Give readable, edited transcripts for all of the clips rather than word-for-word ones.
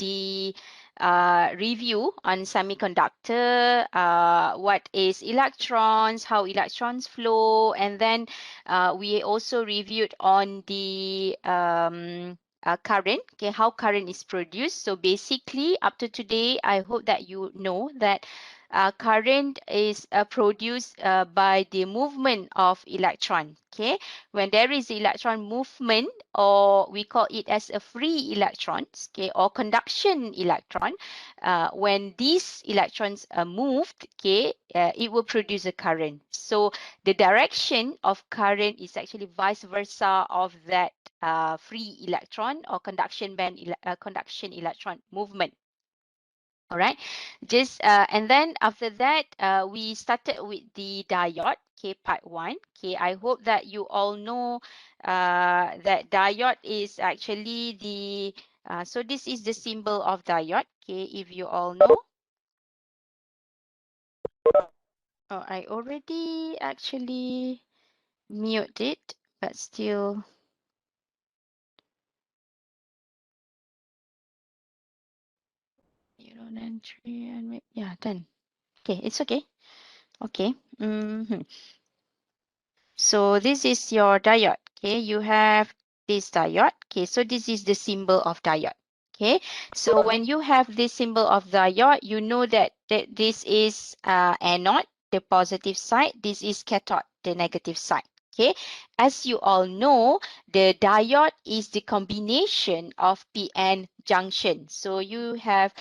the review on semiconductor, what is electrons, how electrons flow, and then we also reviewed on the current, okay, how current is produced. So basically, up to today, I hope that you know that current is produced by the movement of electron. Okay, when there is electron movement, or we call it as a free electrons, okay, or conduction electron, when these electrons are moved, okay, it will produce a current. So the direction of current is actually vice versa of that free electron or conduction conduction electron movement. All right, just and then after that, we started with the diode, okay, part 1. Okay, I hope that you all know that diode is actually the so this is the symbol of diode, okay, if you all know. Oh, I already actually mute it, but still. You don't entry and make, yeah, done. Okay, it's okay. Okay. So this is your diode. Okay, you have this diode. Okay, so this is the symbol of diode. Okay, so when you have this symbol of diode, you know that this is anode, the positive side. This is cathode, the negative side. Okay, as you all know, the diode is the combination of p-n junction. So you have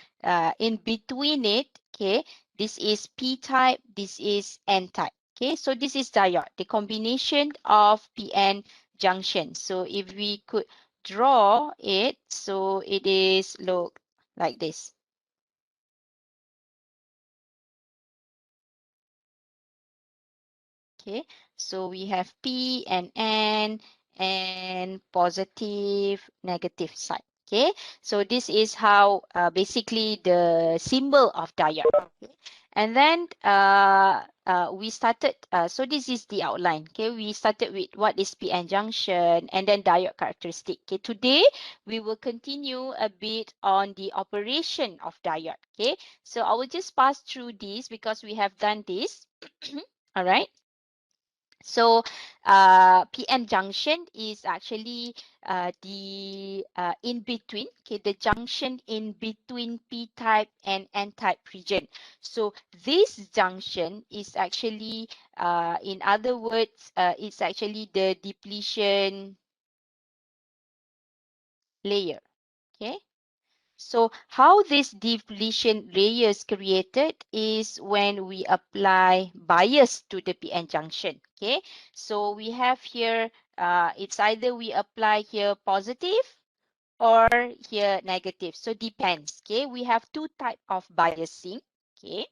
in between it, okay, this is p-type, this is n-type. Okay, so this is diode, the combination of p-n junction. So if we could draw it, so it is look like this. Okay, so we have p and n and positive, negative side. Okay, so this is how basically the symbol of diode. Okay. And then we started, so this is the outline. Okay, we started with what is p-n junction and then diode characteristic. Okay, today we will continue a bit on the operation of diode. Okay, so I will just pass through this because we have done this. All right. So p-n junction is actually the in between, okay, the junction in between p-type and n-type region. So this junction is actually, in other words, it's actually the depletion layer. Okay. So how this depletion layer is created is when we apply bias to the p-n junction. Okay, so we have here, it's either we apply here positive or here negative. So depends. Okay, we have two type of biasing. Okay.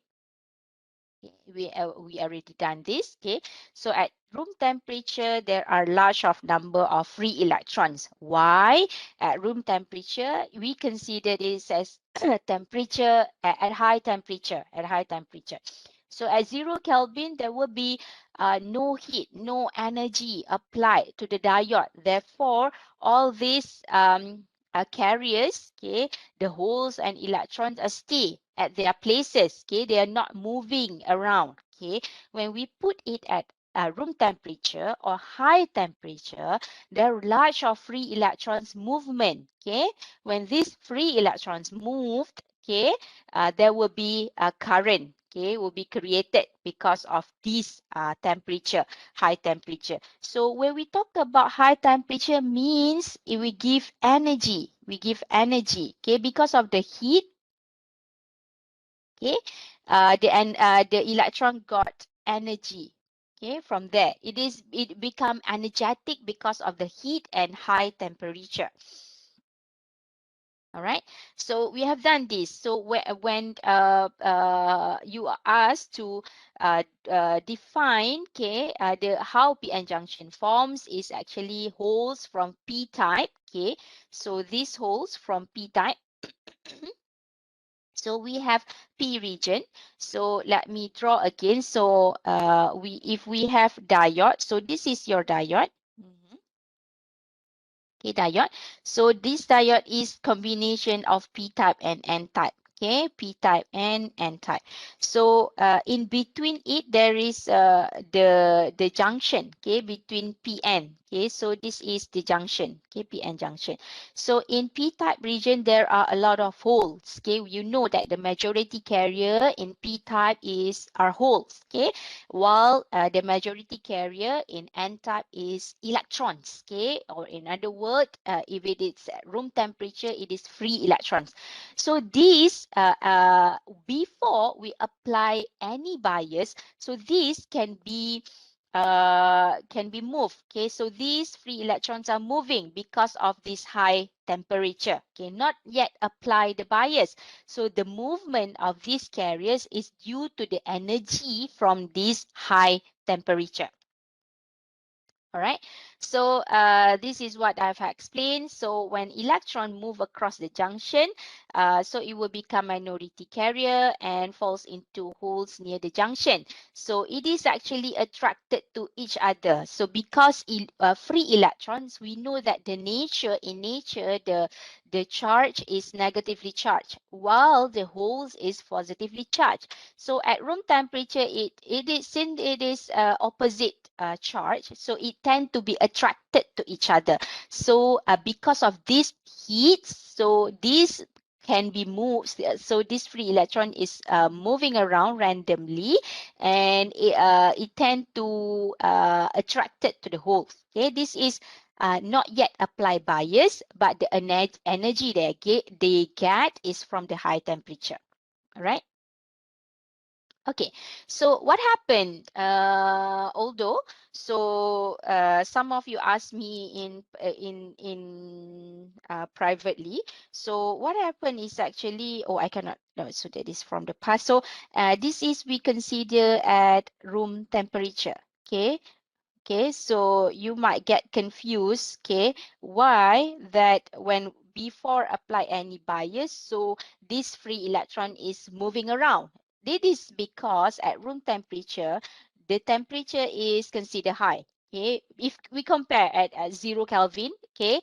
We already done this. Okay, so at room temperature there are large of number of free electrons. Why? At room temperature we consider this as temperature at high temperature, so at 0 Kelvin there will be no heat, no energy applied to the diode. Therefore all these carriers, okay, the holes and electrons stay at their places. Okay, they are not moving around. Okay, when we put it at room temperature or high temperature, there are large of free electrons movement. Okay, when these free electrons moved, okay, there will be a current. Okay, will be created because of this temperature, high temperature. So when we talk about high temperature means it will give energy. We give energy. Okay, because of the heat. Okay, the electron got energy. Okay, from there it become energetic because of the heat and high temperature. All right, so we have done this. So when you are asked to define, okay, the how p-n junction forms is actually holes from p-type. Okay, so these holes from p-type. So we have p region. So let me draw again. So if we have diode, so this is your diode. Okay, diode. So this diode is combination of p-type and n-type. Okay, p-type and n-type. So in between it there is the junction. Okay, between p-n. Okay, so this is the junction. Okay, p-n junction. So in p-type region there are a lot of holes. Okay, you know that the majority carrier in p-type are holes. Okay, while the majority carrier in n-type is electrons. Okay, or in other words, if it is at room temperature, it is free electrons. So these, before we apply any bias, so this can be moved. Okay, so these free electrons are moving because of this high temperature. Okay, not yet apply the bias. So the movement of these carriers is due to the energy from this high temperature. All right, so this is what I've explained. So when electron move across the junction, so it will become minority carrier and falls into holes near the junction. So it is actually attracted to each other. So because free electrons, we know that in nature, the charge is negatively charged, while the holes is positively charged. So at room temperature, since it is opposite charge, so it tend to be attracted to each other. So because of this heat, so this can be moved. So this free electron is moving around randomly, and it tend to attracted to the holes. Okay, this is not yet apply bias, but the energy they get is from the high temperature. All right. Okay, so what happened? Although, so some of you asked me in privately. So what happened is actually, oh, I cannot. No, so that is from the past. So this is we consider at room temperature. Okay, okay, so you might get confused. Okay, why that when before apply any bias, so this free electron is moving around. This is because at room temperature, the temperature is considered high. Okay, if we compare at 0 Kelvin, okay,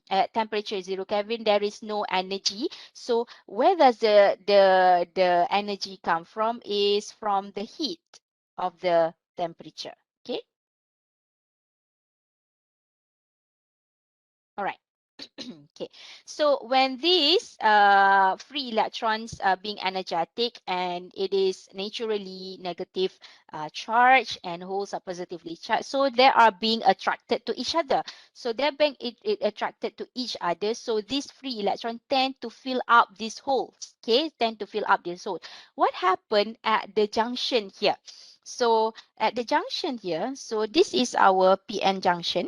at temperature 0 Kelvin, there is no energy. So where does the energy come from? Is from the heat of the temperature. Okay. All right. Okay. So when these free electrons are being energetic and it is naturally negative charge and holes are positively charged, so they are being attracted to each other. So they're being it attracted to each other. So these free electrons tend to fill up these holes. Okay, tend to fill up these holes. What happened at the junction here? So at the junction here, so this is our PN junction.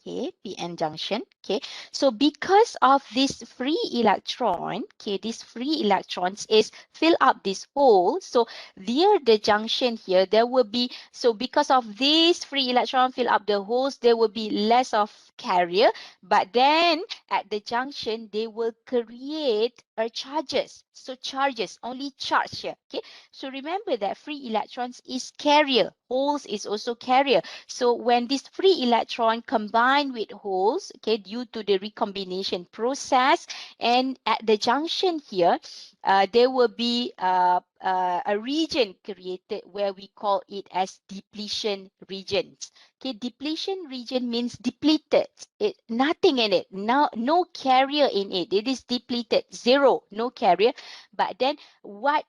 Okay, PN junction. Okay, so because of this free electron, okay, this free electrons is fill up this hole. So near the junction here, there will be, so because of this free electron fill up the holes, there will be less of carrier. But then at the junction, they will create charges. So charges, only charge here. Okay, so remember that free electrons is carrier. Holes is also carrier. So when this free electron combine with holes, okay, due to the recombination process, and at the junction here, there will be a region created where we call it as depletion regions. Okay, depletion region means depleted. Nothing in it, no carrier in it. It is depleted, zero, no carrier. But then what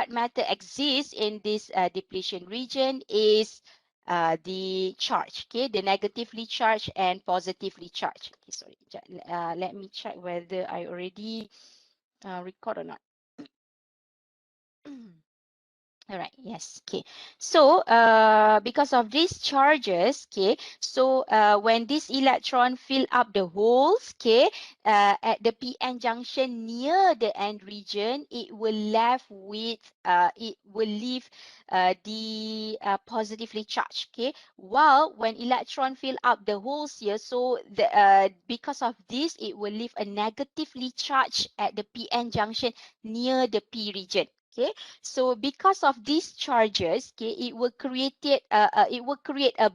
matter exists in this depletion region is the charge, okay, the negatively charged and positively charged. Okay, sorry, let me check whether I already record or not. All right, yes, okay. So because of these charges, okay, so when this electron fill up the holes, okay, at the PN junction near the end region, it will leave the positively charged, okay, while when electron fill up the holes here, so because of this, it will leave a negatively charged at the PN junction near the P region. Okay, so because of these charges, okay, it will create a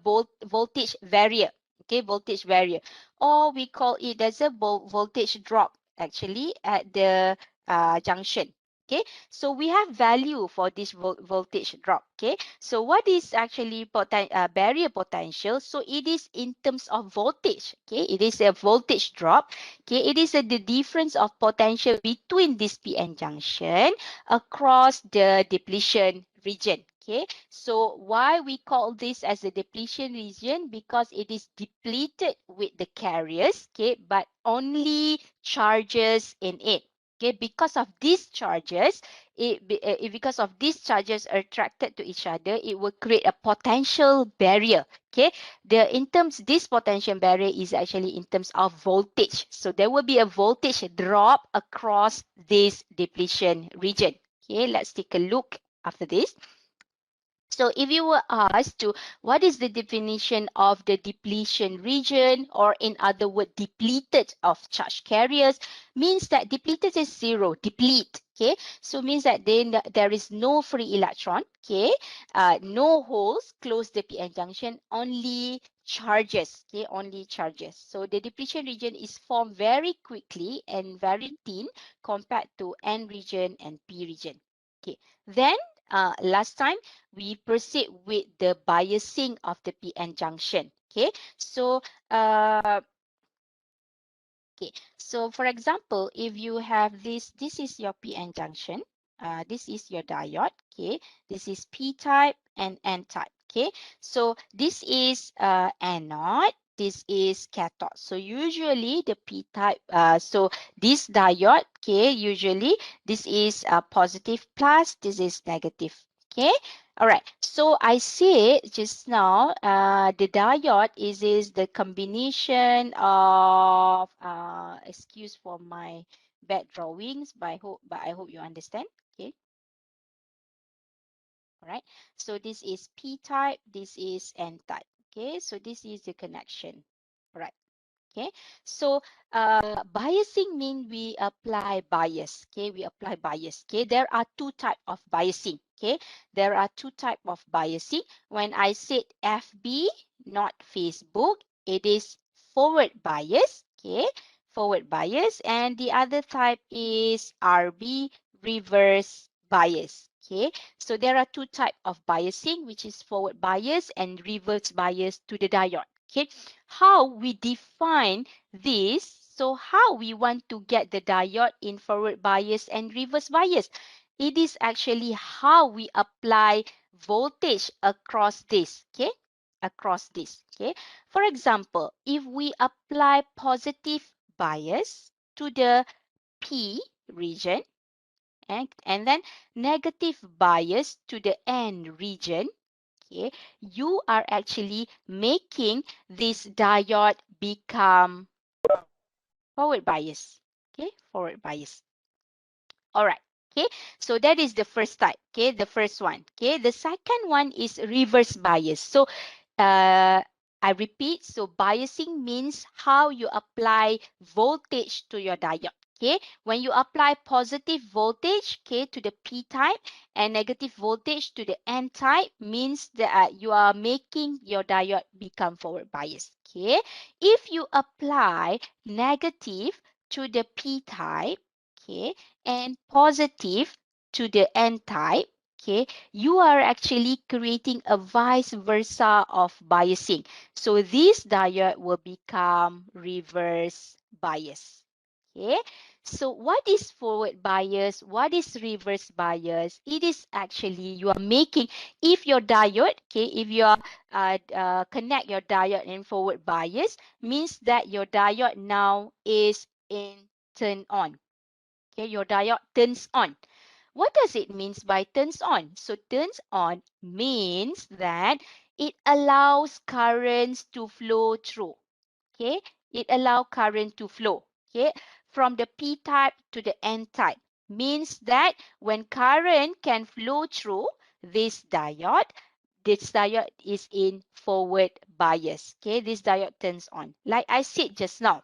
voltage barrier. Okay, voltage barrier, or we call it as a voltage drop actually at the junction. Okay, so we have value for this voltage drop. Okay, so what is actually barrier potential? So it is in terms of voltage. Okay, it is a voltage drop. Okay, it is the difference of potential between this PN junction across the depletion region. Okay, so why we call this as the depletion region? Because it is depleted with the carriers, okay, but only charges in it. Okay, because of these charges, because of these charges are attracted to each other, it will create a potential barrier. Okay, in terms, this potential barrier is actually in terms of voltage. So there will be a voltage drop across this depletion region. Okay, let's take a look after this. So if you were asked to what is the definition of the depletion region, or in other words, depleted of charge carriers, means that depleted is zero, deplete. Okay, so means that then there is no free electron. Okay, no holes close the PN junction, only charges. Okay, only charges. So the depletion region is formed very quickly and very thin compared to N region and P region. Okay, then last time we proceed with the biasing of the PN junction. Okay, so okay, so for example, if you have this is your PN junction. This is your diode. Okay, this is P type and N type. Okay, so this is anode. This is cathode. So usually the P type. So this diode. Okay, usually this is positive plus. This is negative. Okay. All right. So I said just now, the diode is the combination of excuse for my bad drawings, but I hope you understand. Okay. All right. So this is P type. This is N type. Okay. So this is the connection. All right. Okay, so biasing means we apply bias. Okay, we apply bias. Okay, there are two type of biasing. Okay, there are two type of biasing. When I said FB, not Facebook, it is forward bias. Okay, forward bias, and the other type is RB, reverse bias. Okay, so there are two type of biasing, which is forward bias and reverse bias to the diode. Okay, how we define this? So how we want to get the diode in forward bias and reverse bias? It is actually how we apply voltage across this. Okay, across this. Okay, for example, if we apply positive bias to the P region, and then negative bias to the N region, okay, you are actually making this diode become forward bias. Okay, forward bias. All right. Okay, so that is the first type. Okay, the first one. Okay, the second one is reverse bias. So I repeat, so biasing means how you apply voltage to your diode. Okay, when you apply positive voltage, okay, to the P type and negative voltage to the N type, means that you are making your diode become forward bias. Okay, if you apply negative to the P type, okay, and positive to the N type, okay, you are actually creating a vice versa of biasing. So this diode will become reverse bias. Okay, so what is forward bias? What is reverse bias? It is actually you are making, if your diode, okay, if you are connect your diode in forward bias, means that your diode now is in turn on. Okay, your diode turns on. What does it means by turns on? So turns on means that it allows currents to flow through. Okay, it allows current to flow. Okay, from the P type to the N type, means that when current can flow through this diode is in forward bias. Okay, this diode turns on. Like I said just now,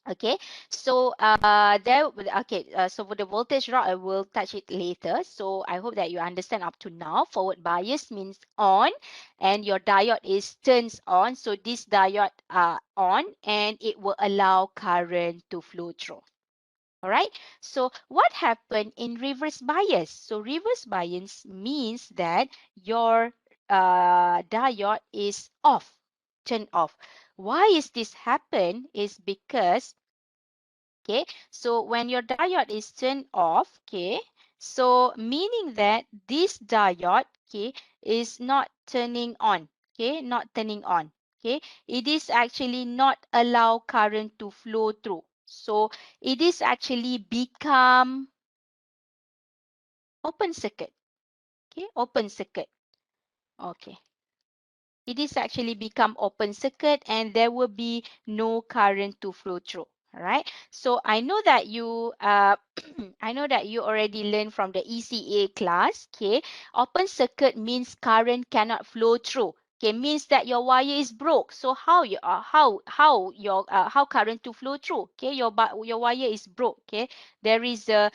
Okay, so so for the voltage drop, I will touch it later. So I hope that you understand up to now. Forward bias means on, and your diode is turns on. So this diode are on, and it will allow current to flow through. All right. So what happened in reverse bias? So reverse bias means that your diode is off, turned off. Why is this happen? Is because, okay, so when your diode is turned off, okay, so meaning that this diode, okay, is not turning on, okay, not turning on, okay, it is actually not allow current to flow through. So it is actually become open circuit, okay, open circuit, okay. It is actually become open circuit and there will be no current to flow through. All right. So I know that you I know that you already learned from the ECA class. Okay. Open circuit means current cannot flow through. Okay, means that your wire is broke. So how you how your how current to flow through? Okay, your wire is broke. Okay, there is a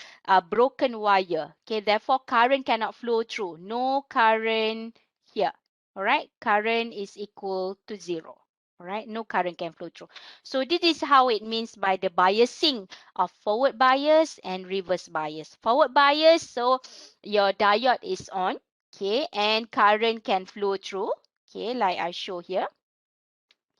broken wire. Okay, therefore current cannot flow through. No current here. All right, current is equal to 0. All right, no current can flow through. So this is how it means by the biasing of forward bias and reverse bias. Forward bias, so your diode is on, okay, and current can flow through, okay, like I show here.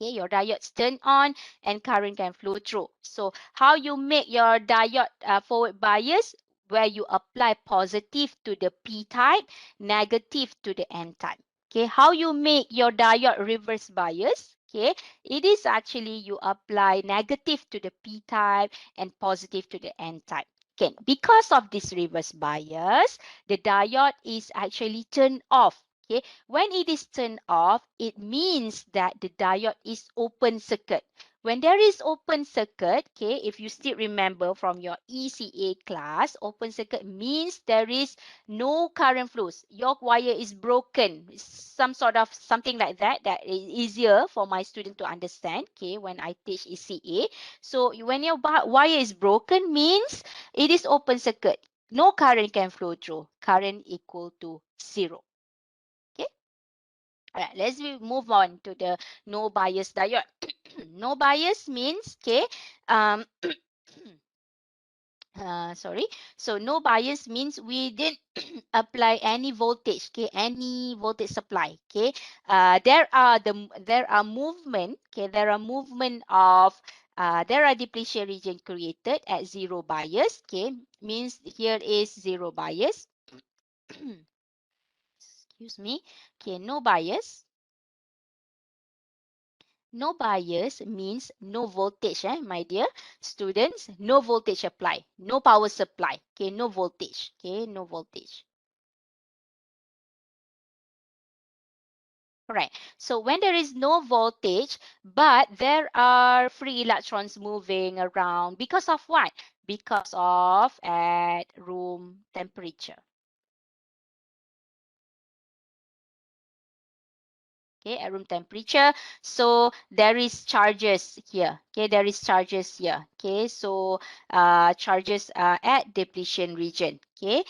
Okay, your diodes turn on and current can flow through. So how you make your diode forward bias? Where you apply positive to the P type, negative to the N type. Okay, how you make your diode reverse bias? Okay, it is actually you apply negative to the P type and positive to the N type. Okay, because of this reverse bias, the diode is actually turned off. Okay, when it is turned off, it means that the diode is open circuit. When there is open circuit, okay, if you still remember from your ECA class, open circuit means there is no current flows. Your wire is broken. Some sort of something like that that is easier for my student to understand, okay, when I teach ECA. So when your wire is broken means it is open circuit. No current can flow through. Current equal to 0. Okay. All right, let's move on to the no bias diode. No bias means, okay, um, sorry. So no bias means we didn't apply any voltage, okay, any voltage supply, okay. There are movement, okay, there are movement of there are depletion region created at zero bias, okay, means here is zero bias. Excuse me, okay, no bias. No bias means no voltage, my dear students. No voltage apply. No power supply. Okay, no voltage. Okay, no voltage. All right. So when there is no voltage, but there are free electrons moving around because of what? Because of at room temperature. Okay, at room temperature. So there is charges here. Okay, there is charges here. Okay, so charges at depletion region. Okay,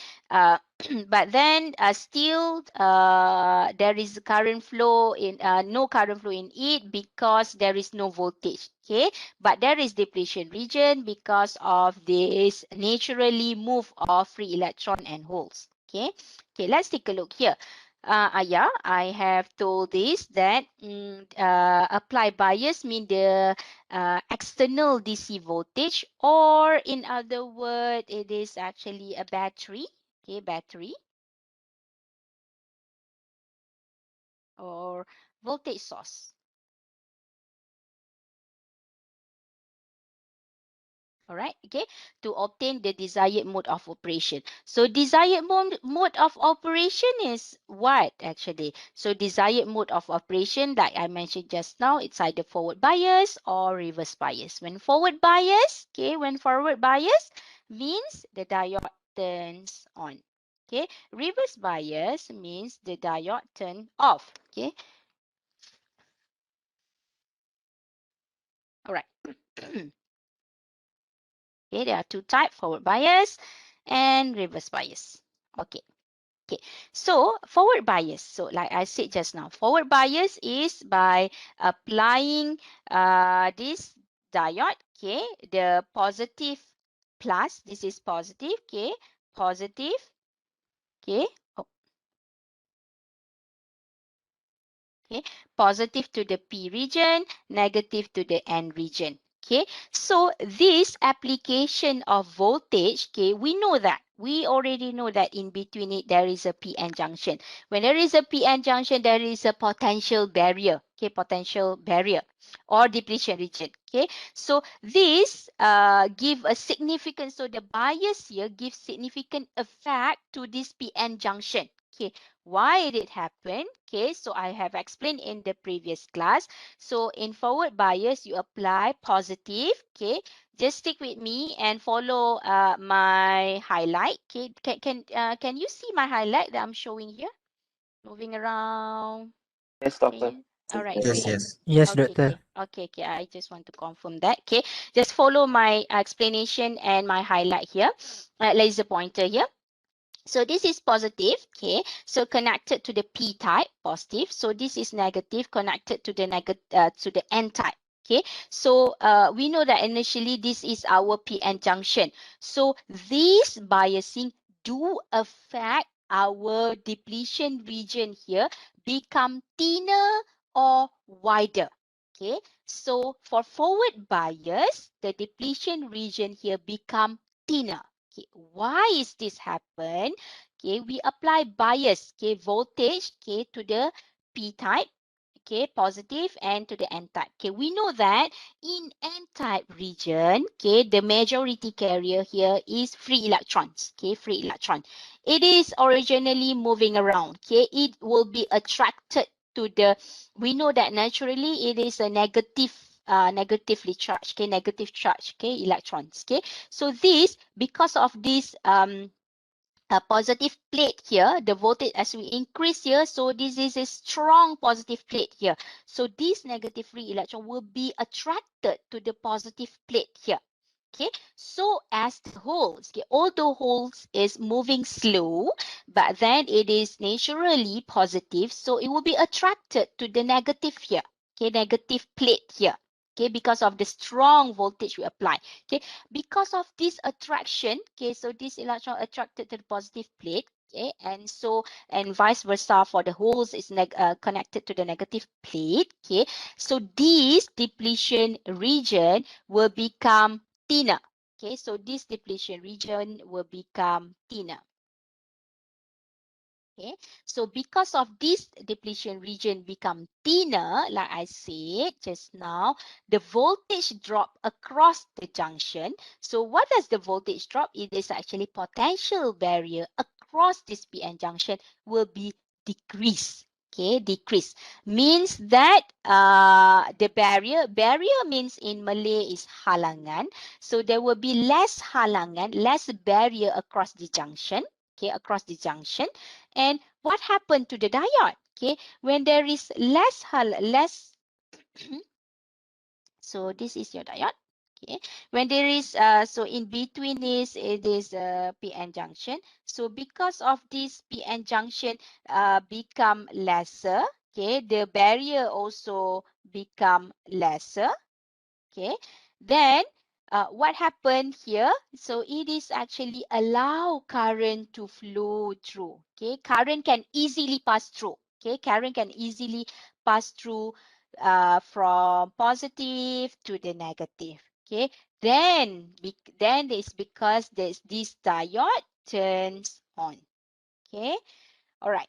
but then still there is current flow in no current flow in it because there is no voltage. Okay, but there is depletion region because of this naturally move of free electron and holes. Okay, okay, let's take a look here. Yeah, I have told this that apply bias mean the external DC voltage, or in other words, it is actually a battery. Okay, battery or voltage source. All right, okay, to obtain the desired mode of operation. So desired mode of operation is what actually? So desired mode of operation, like I mentioned just now, it's either forward bias or reverse bias. When forward bias, okay, when forward bias means the diode turns on. Okay, reverse bias means the diode turn off. Okay, all right. Okay, there are two types, forward bias and reverse bias. Okay. Okay, so forward bias. So like I said just now, forward bias is by applying this diode, okay, the positive plus, this is positive, okay, positive, okay, okay, positive to the P region, negative to the N region. Okay, so this application of voltage, okay, we know that. We already know that in between it, there is a PN junction. When there is a PN junction, there is a potential barrier, okay, potential barrier or depletion region, okay. So this give a significant, so the bias here gives significant effect to this PN junction, okay. Why did it happen? Okay, so I have explained in the previous class. So in forward bias, you apply positive. Okay, just stick with me and follow my highlight. Okay, can you see my highlight that I'm showing here? Moving around. Yes, Can doctor. you? All right, Yes, great. yes. Yes, Okay, doctor. okay. I just want to confirm that. Okay, just follow my explanation and my highlight here. Laser pointer here. So this is positive, okay? So connected to the P type, positive. So this is negative, connected to the to the N type. Okay, so we know that initially this is our PN junction. So this biasing do affect our depletion region here become thinner or wider. Okay, so for forward bias, the depletion region here become thinner. Okay, why is this happen? Okay, we apply bias, okay, voltage, okay, to the P type, okay, positive, and to the N type. Okay, we know that in N type region, okay, the majority carrier here is free electrons, okay, free electron. It is originally moving around, okay, it will be attracted to the, we know that naturally it is a negative, negatively charged, okay, negative charge, okay, electrons, okay. So this, because of this a positive plate here, the voltage as we increase here, so this is a strong positive plate here. So this negative free electron will be attracted to the positive plate here. Okay, so as the holes, okay, although holes is moving slow, but then it is naturally positive, so it will be attracted to the negative here, okay, negative plate here, okay, because of the strong voltage we apply. Okay, because of this attraction, okay, so this electron attracted to the positive plate, okay, and so, and vice versa for the holes is connected to the negative plate, okay, so this depletion region will become thinner. Okay, so this depletion region will become thinner. Okay, so because of this depletion region become thinner, like I said just now, the voltage drop across the junction. So what does the voltage drop? It is actually potential barrier across this PN junction will be decreased. Okay, decrease means that the barrier means in Malay is halangan. So there will be less halangan, less barrier across the junction. Okay, across the junction. And what happened to the diode? Okay, when there is less so this is your diode. Okay, when there is so in between this it is a PN junction. So because of this PN junction become lesser, okay, the barrier also become lesser. Okay, then what happened here? So it is actually allow current to flow through. Okay, current can easily pass through. Okay, current can easily pass through from positive to the negative. Okay, then it's because this diode turns on. Okay, all right.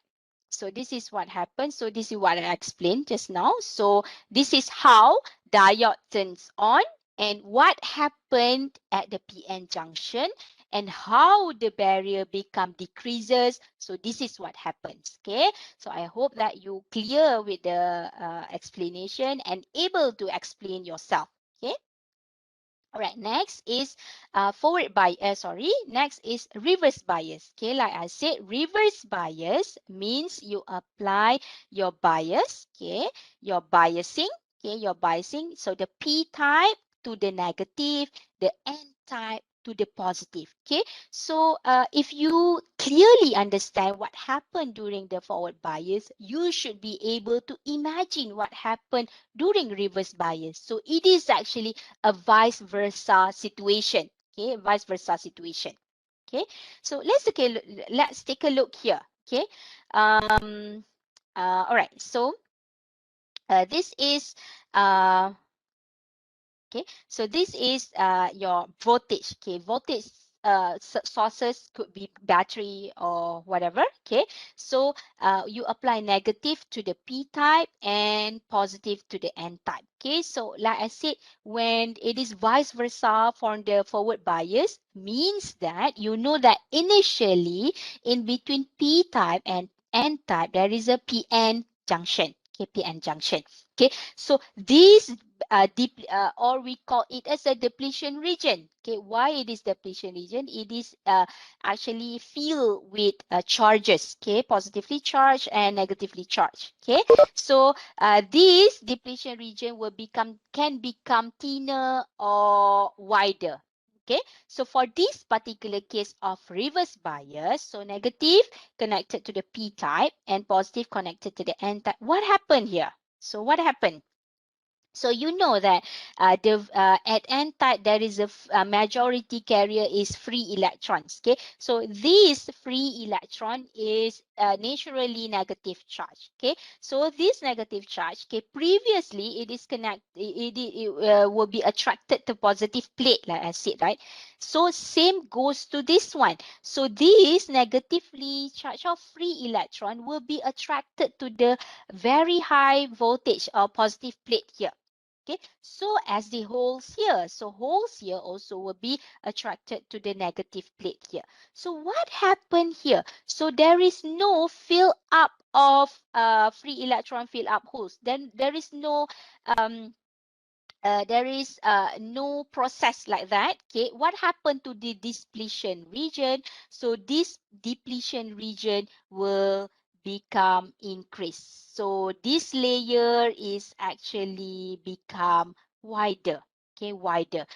So this is what happens. So this is what I explained just now. So this is how diode turns on and what happened at the PN junction and how the barrier become decreases. So this is what happens. Okay. So I hope that you clear with the explanation and able to explain yourself. Okay. All right, next is next is reverse bias. Okay, like I said, reverse bias means you apply your bias, okay, your biasing, okay, your biasing. So the P type to the negative, the N type to the positive. Okay, so if you clearly understand what happened during the forward bias, you should be able to imagine what happened during reverse bias. So it is actually a vice versa situation. Okay, vice versa situation. Okay, so let's take a look here. Okay, all right. So this is okay, so this is your voltage. Okay, voltage sources could be battery or whatever. Okay, so you apply negative to the p type and positive to the n type. Okay, so like I said, when it is vice versa for the forward bias, means that you know that initially in between p type and n type there is a pn junction. Okay, pn junction. Okay, so this or we call it as a depletion region. Okay, why it is depletion region? It is actually filled with charges. Okay, positively charged and negatively charged. Okay, so this depletion region can become thinner or wider. Okay, so for this particular case of reverse bias, so negative connected to the p type and positive connected to the n type. What happened here? So what happened? So you know that at n type there is a majority carrier is free electrons. Okay, so this free electron is naturally negative charge. Okay, so this negative charge, okay, previously it is will be attracted to positive plate, like I said, right? So same goes to this one. So this negatively charged or free electron will be attracted to the very high voltage or positive plate here. Okay, so as the holes here, so holes here also will be attracted to the negative plate here. So what happened here? So there is no fill up of free electron fill up holes. Then there is no no process like that. Okay, what happened to the depletion region? So this depletion region will become increased. So this layer is actually become wider. Okay, wider.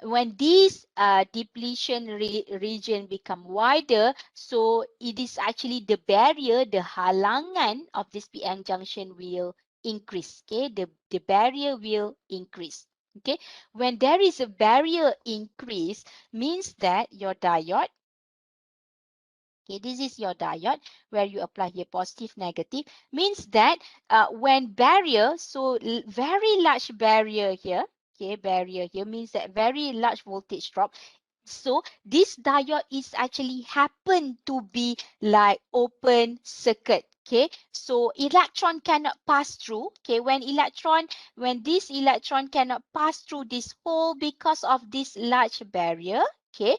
When this depletion region become wider, so it is actually the barrier, the halangan of this PN junction will increase. Okay, the barrier will increase. Okay, when there is a barrier increase, means that your diode, okay, this is your diode where you apply here positive, negative, means that when barrier, so very large barrier here, okay, barrier here means that very large voltage drop. So this diode is actually happen to be like open circuit. Okay, so electron cannot pass through. Okay, when this electron cannot pass through this hole because of this large barrier, okay,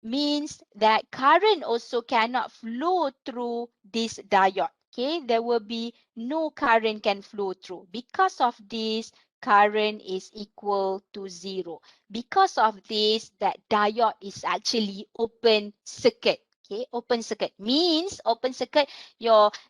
means that current also cannot flow through this diode. Okay, there will be no current can flow through. Because of this, current is equal to 0. Because of this, that diode is actually open circuit. Okay, open circuit means open circuit,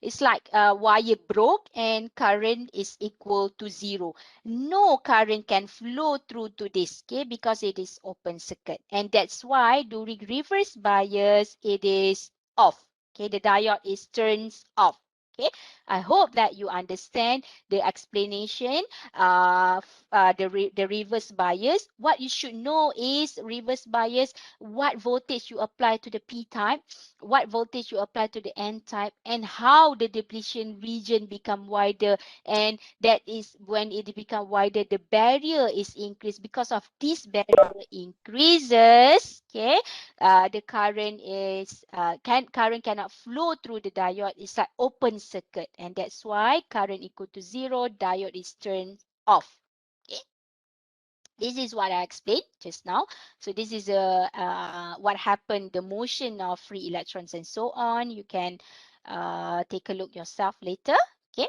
it's like a wire broke and current is equal to 0. No current can flow through to this, okay, because it is open circuit. And that's why during reverse bias, it is off. Okay, the diode is turns off. Okay, I hope that you understand the explanation of the reverse bias. What you should know is reverse bias, what voltage you apply to the P type, what voltage you apply to the N type, and how the depletion region become wider. And that is when it become wider, the barrier is increased. Because of this barrier increases, okay, the current is current cannot flow through the diode. It's like open circuit, and that's why current equal to 0, diode is turned off. Okay, this is what I explained just now. So this is what happened, the motion of free electrons and so on. You can take a look yourself later. Okay.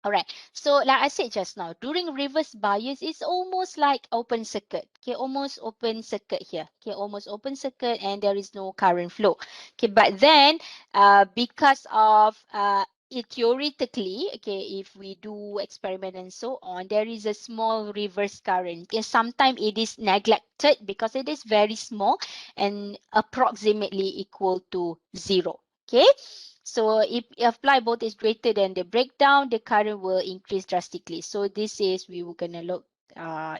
All right. So like I said just now, during reverse bias, it's almost like open circuit. Okay, almost open circuit here. Okay, almost open circuit and there is no current flow. Okay, but then because of theoretically, okay, if we do experiment and so on, there is a small reverse current. Okay, sometimes it is neglected because it is very small and approximately equal to 0. Okay, so if apply voltage greater than the breakdown, the current will increase drastically. So this is, we were gonna look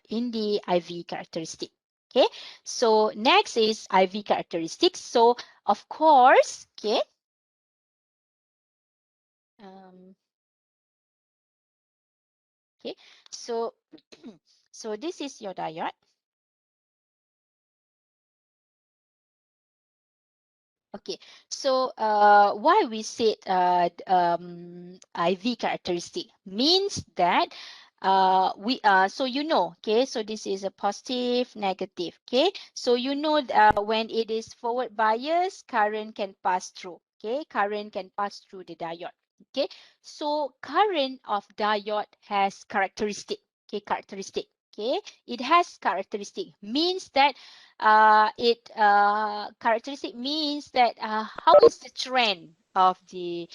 in the IV characteristic. Okay, so next is IV characteristics. So of course, okay, um, okay, so so this is your diode. Okay, so why we said IV characteristic means that so you know, okay, so this is a positive, negative, okay, so you know when it is forward bias, current can pass through, okay, current can pass through the diode, okay, so current of diode has characteristic, okay, characteristic, okay, it has characteristic means that it characteristic means that how is the trend of the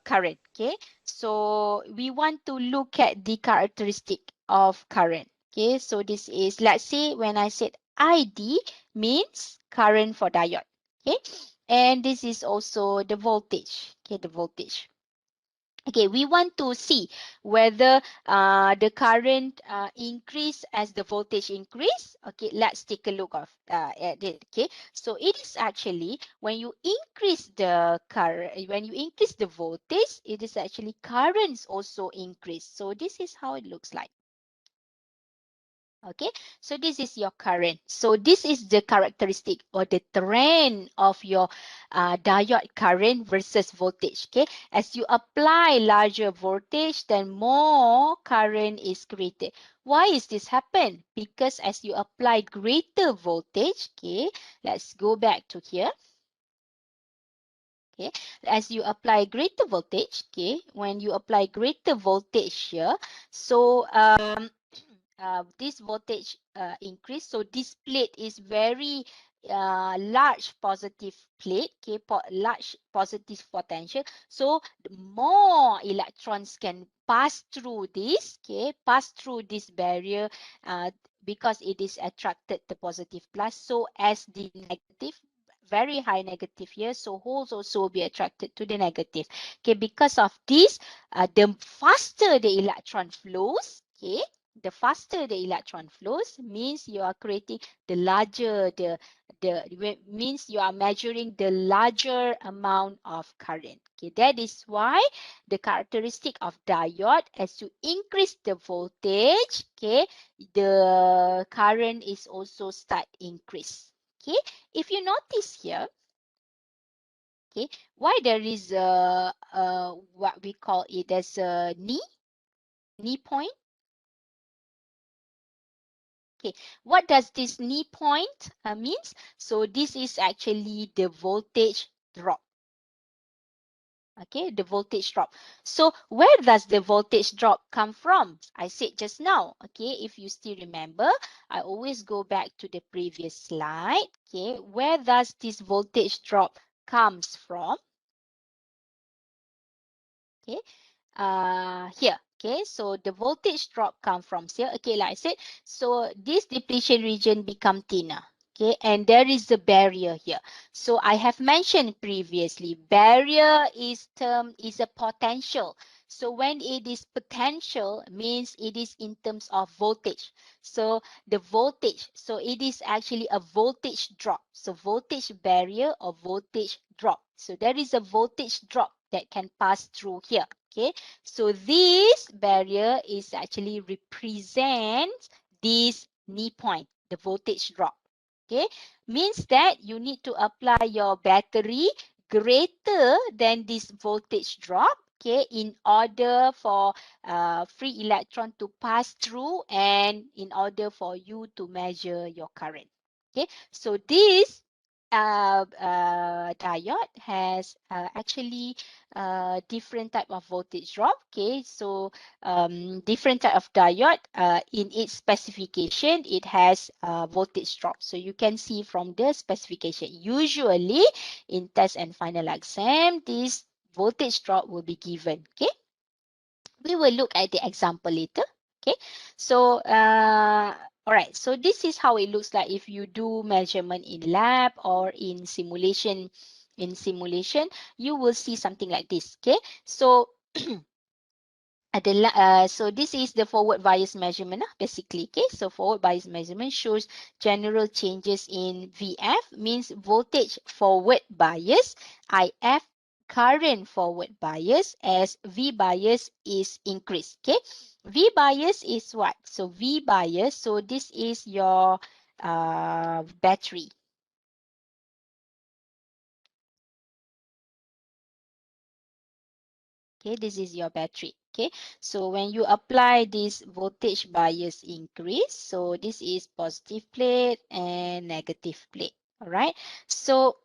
current, okay, so we want to look at the characteristic of current, okay, so this is, let's say when I said ID means current for diode, okay, and this is also the voltage, okay, the voltage. Okay, we want to see whether the current increase as the voltage increase. Okay, let's take a look at it. Okay, so it is actually when you increase the current, when you increase the voltage, it is actually currents also increase. So this is how it looks like. Okay, so this is your current. So this is the characteristic or the trend of your diode current versus voltage. Okay, as you apply larger voltage, then more current is created. Why is this happen? Because as you apply greater voltage, okay, let's go back to here. Okay, as you apply greater voltage, okay, when you apply greater voltage here, so this voltage increase. So this plate is very large positive plate, okay, large positive potential. So more electrons can pass through this, okay, pass through this barrier because it is attracted the positive plus. So as the negative, very high negative here, so holes also will be attracted to the negative. Okay, because of this, the faster the electron flows, okay, the faster the electron flows means you are creating the larger means you are measuring the larger amount of current. Okay, that is why the characteristic of diode, as you increase the voltage, okay, the current is also start increase. Okay, if you notice here, okay, why there is what we call it as a knee point. Okay, what does this knee point means? So this is actually the voltage drop. Okay, the voltage drop. So where does the voltage drop come from? I said just now, okay, if you still remember, I always go back to the previous slide. Okay, where does this voltage drop comes from? Okay, here, okay, so the voltage drop come from here. Okay, like I said, so this depletion region become thinner. Okay, and there is a barrier here. So I have mentioned previously, barrier is a potential. So when it is potential means it is in terms of voltage. So the voltage, so it is actually a voltage drop. So voltage barrier or voltage drop. So there is a voltage drop that can pass through here. Okay, so this barrier is actually represents this knee point, the voltage drop. Okay, means that you need to apply your battery greater than this voltage drop, okay, in order for free electron to pass through and in order for you to measure your current. Okay, so this diode has actually different type of voltage drop. Okay, so different type of diode in its specification, it has voltage drop. So you can see from the specification, usually in test and final exam, voltage drop will be given. Okay, we will look at the example later. Okay, so all right, so this is how it looks like if you do measurement in lab or in simulation. In simulation, you will see something like this. Okay, so so this is the forward bias measurement, basically. Okay, so forward bias measurement shows general changes in VF, means voltage forward bias, IF current forward bias, as V bias is increased. Okay, V bias is what? So V bias, so this is your battery. Okay, this is your battery. Okay, so when you apply this voltage bias increase, so this is positive plate and negative plate. All right, so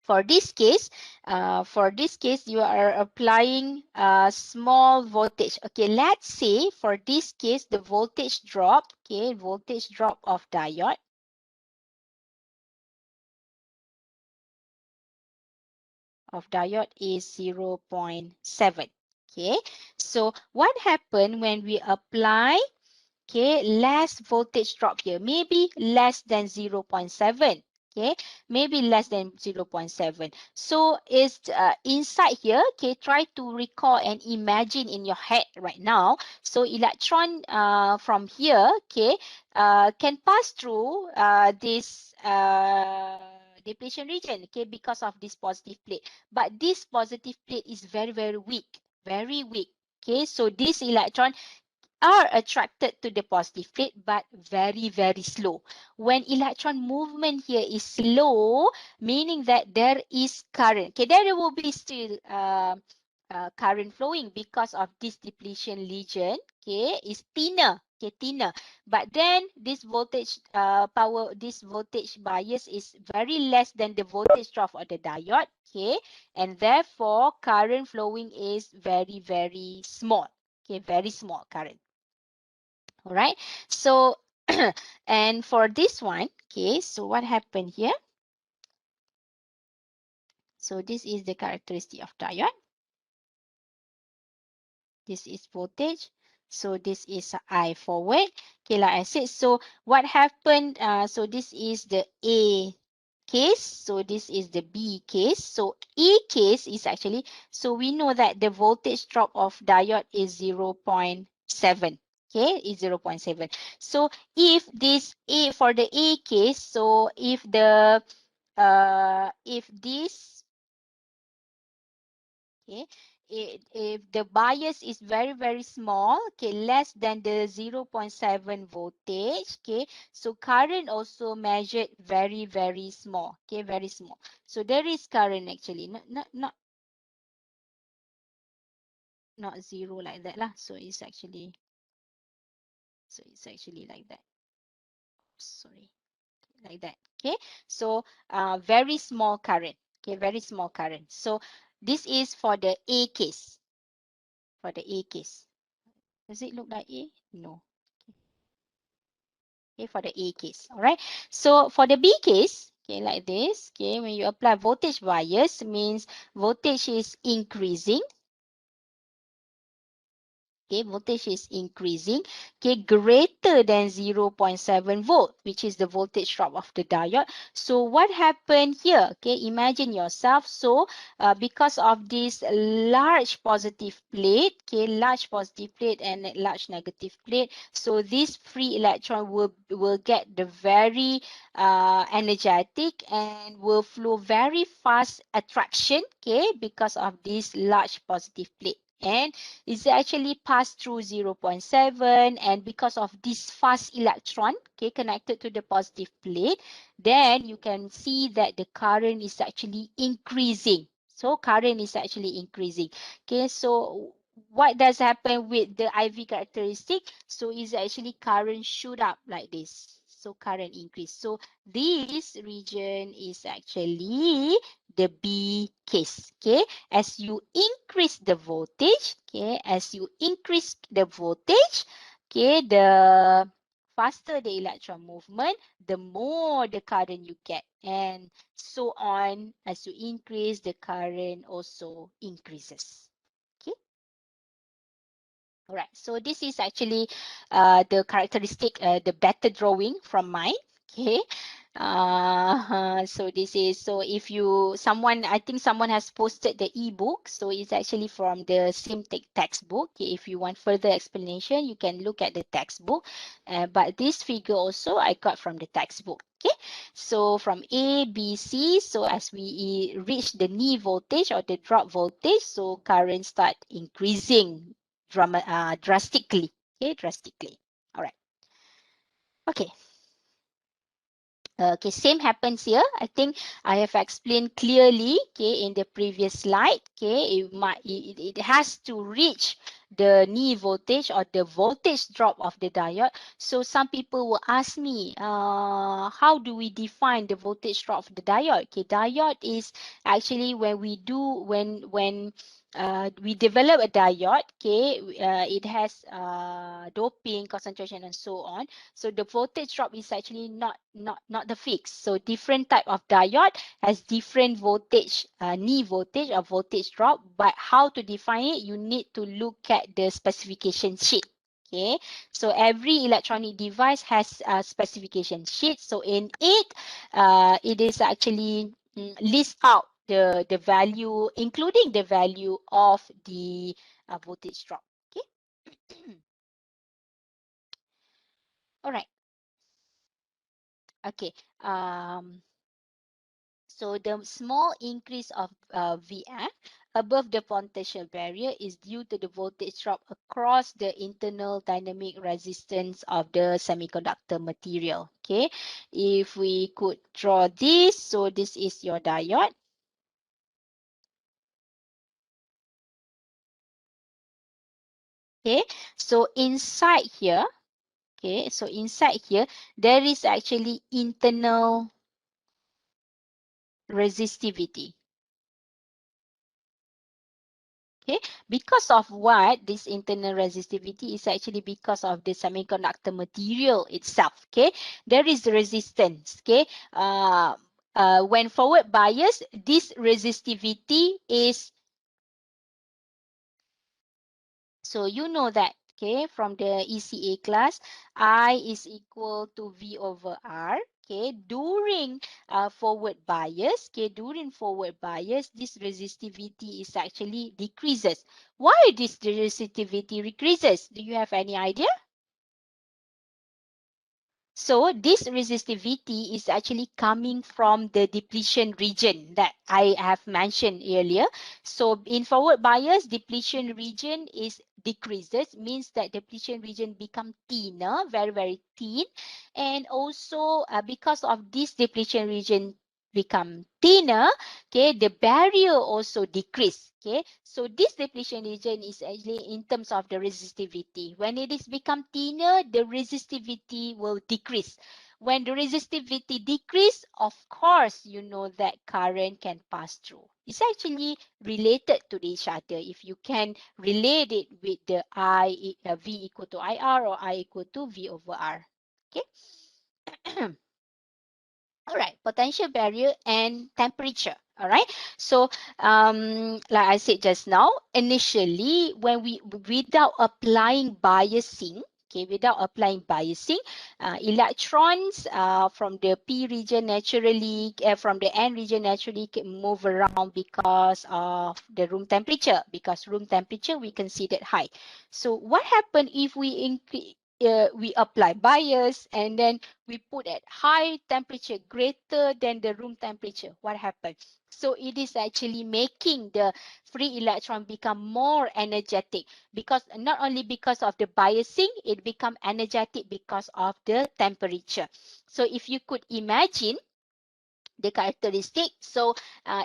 for this case, you are applying a small voltage. Okay, let's say for this case, the voltage drop, okay, voltage drop of diode is 0.7. Okay, so what happened when we apply, okay, less voltage drop here, maybe less than 0.7. Okay, maybe less than 0.7. So it's inside here. Okay, try to recall and imagine in your head right now. So electron from here, okay, can pass through this depletion region, okay, because of this positive plate. But this positive plate is very, very weak, very weak. Okay, so this electron are attracted to the positive plate but very, very slow. When electron movement here is slow, meaning that there is current. Okay, there will be still current flowing because of this depletion region. Okay, is thinner. Okay, thinner. But then this voltage this voltage bias is very less than the voltage drop of the diode. Okay, and therefore current flowing is very, very small. Okay, very small current. All right, so and for this one, okay, so what happened here? So this is the characteristic of diode. This is voltage. So this is I forward. Okay, like I said, so what happened? So this is the A case. So this is the B case. So A case is actually, so we know that the voltage drop of diode is 0.7. Okay, is 0.7. So if this A, for the A case, so if this, okay, if the bias is very, very small, okay, less than the 0.7 voltage, okay, so current also measured very, very small, okay, very small. So there is current actually, not zero like that lah. So it's actually like that. Sorry, like that. Okay, so very small current. Okay, very small current. So this is for the A case. For the A case. Does it look like A? No. Okay, for the A case. All right. So for the B case, okay, like this, okay, when you apply voltage bias, means voltage is increasing. Okay, voltage is increasing, okay, greater than 0.7 volt, which is the voltage drop of the diode. So what happened here? Okay, imagine yourself. So because of this large positive plate, okay, large positive plate and large negative plate, so this free electron will get the very energetic and will flow very fast attraction, okay, because of this large positive plate. And it's actually passed through 0.7, and because of this fast electron, okay, connected to the positive plate, then you can see that the current is actually increasing. So current is actually increasing. Okay, so what does happen with the IV characteristic? So is actually current shoot up like this. So current increase. So this region is actually the B case. Okay, as you increase the voltage, okay, as you increase the voltage, okay, the faster the electron movement, the more the current you get. And so on, as you increase, the current also increases. Okay. All right. So this is actually the characteristic, the better drawing from mine. Okay. So this is, so if you, someone, I think someone has posted the ebook. So it's actually from the same textbook. Okay, if you want further explanation, you can look at the textbook. But this figure also I got from the textbook. Okay. So from A, B, C, so as we reach the knee voltage or the drop voltage, so current start increasing drastically. Okay, drastically. All right. Okay. Okay, same happens here. I think I have explained clearly, okay, in the previous slide. Okay, it has to reach the knee voltage or the voltage drop of the diode. So some people will ask me, how do we define the voltage drop of the diode? Okay, diode is actually when we do we develop a diode. Okay, it has doping concentration and so on. So the voltage drop is actually not the fixed. So different type of diode has different voltage, knee voltage or voltage drop. But how to define it? You need to look at the specification sheet. Okay, so every electronic device has a specification sheet. So in it, it is actually list out the value, including the value of the voltage drop. Okay. All right. Okay. So the small increase of Vf above the potential barrier is due to the voltage drop across the internal dynamic resistance of the semiconductor material. Okay, if we could draw this, so this is your diode. Okay, so inside here, okay, so inside here, there is actually internal resistivity. Okay, because of what? This internal resistivity is actually because of the semiconductor material itself. Okay, there is resistance. Okay, when forward bias, this resistivity is, so you know that, okay, from the ECA class, I is equal to V over R. Okay, during forward bias, okay, during forward bias, this resistivity is actually decreases. Why this resistivity decreases? Do you have any idea? So this resistivity is actually coming from the depletion region that I have mentioned earlier. So in forward bias, depletion region is decreases, means that depletion region become thinner, very, very thin. And also because of this depletion region become thinner, okay, the barrier also decrease. Okay, so this depletion region is actually in terms of the resistivity. When it is become thinner, the resistivity will decrease. When the resistivity decrease, of course, you know that current can pass through. It's actually related to each other. If you can relate it with the V equal to IR or I equal to V over R. Okay. All right, potential barrier and temperature. All right, so like I said just now, initially when we, without applying biasing, okay, without applying biasing, electrons from the P region naturally, from the N region naturally can move around because of the room temperature. Because room temperature we considered high. So what happens if we increase? We apply bias and then we put at high temperature greater than the room temperature. What happens? So it is actually making the free electron become more energetic, because not only because of the biasing, it become energetic because of the temperature. So if you could imagine the characteristic, so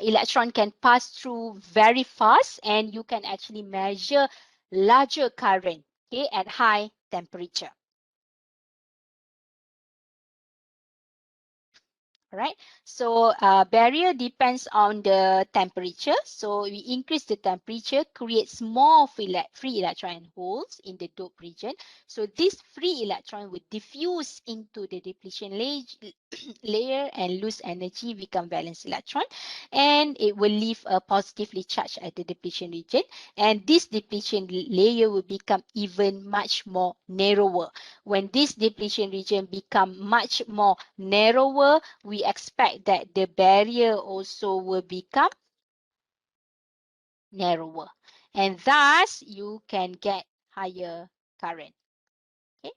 electron can pass through very fast and you can actually measure larger current, okay, at high temperature. Right. So barrier depends on the temperature. So we increase the temperature, creates more free electron holes in the dope region. So this free electron will diffuse into the depletion layer and lose energy, become valence electron, and it will leave a positively charged at the depletion region. And this depletion layer will become even much more narrower. When this depletion region become much more narrower, we expect that the barrier also will become narrower, and thus you can get higher current. Okay.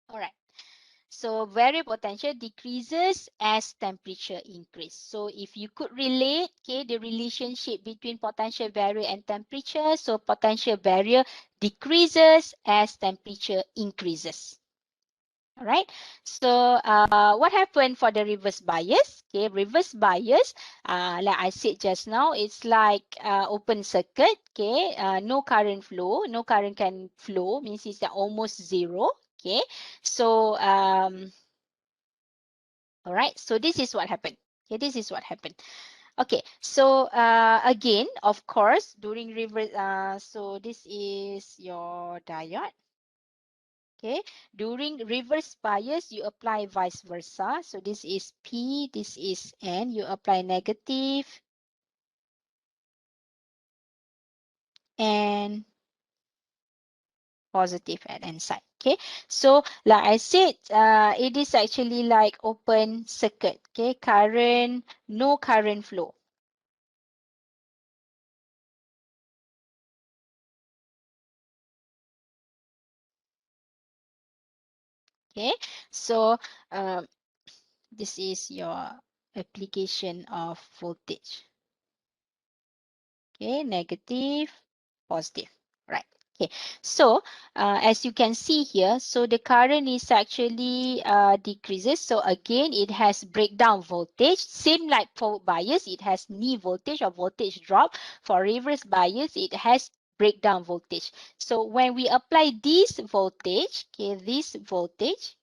All right. So barrier potential decreases as temperature increase. So if you could relate, okay, the relationship between potential barrier and temperature, so potential barrier decreases as temperature increases. All right. So what happened for the reverse bias? Okay, reverse bias, like I said just now, it's like open circuit. Okay, no current flow, no current can flow, means it's almost zero. Okay, so all right. So this is what happened. Okay, this is what happened. Okay, so again, of course, during reverse, so this is your diode. Okay, during reverse bias, you apply vice versa. So this is P, this is N. You apply negative and positive at N side. Okay, so like I said, it is actually like open circuit. Okay, current, no current flow. Okay, so this is your application of voltage. Okay, negative, positive, right? Okay, so as you can see here, so the current is actually decreases. So again, it has breakdown voltage. Same like for bias, it has knee voltage or voltage drop. For reverse bias, it has breakdown voltage. So when we apply this voltage, okay, this voltage,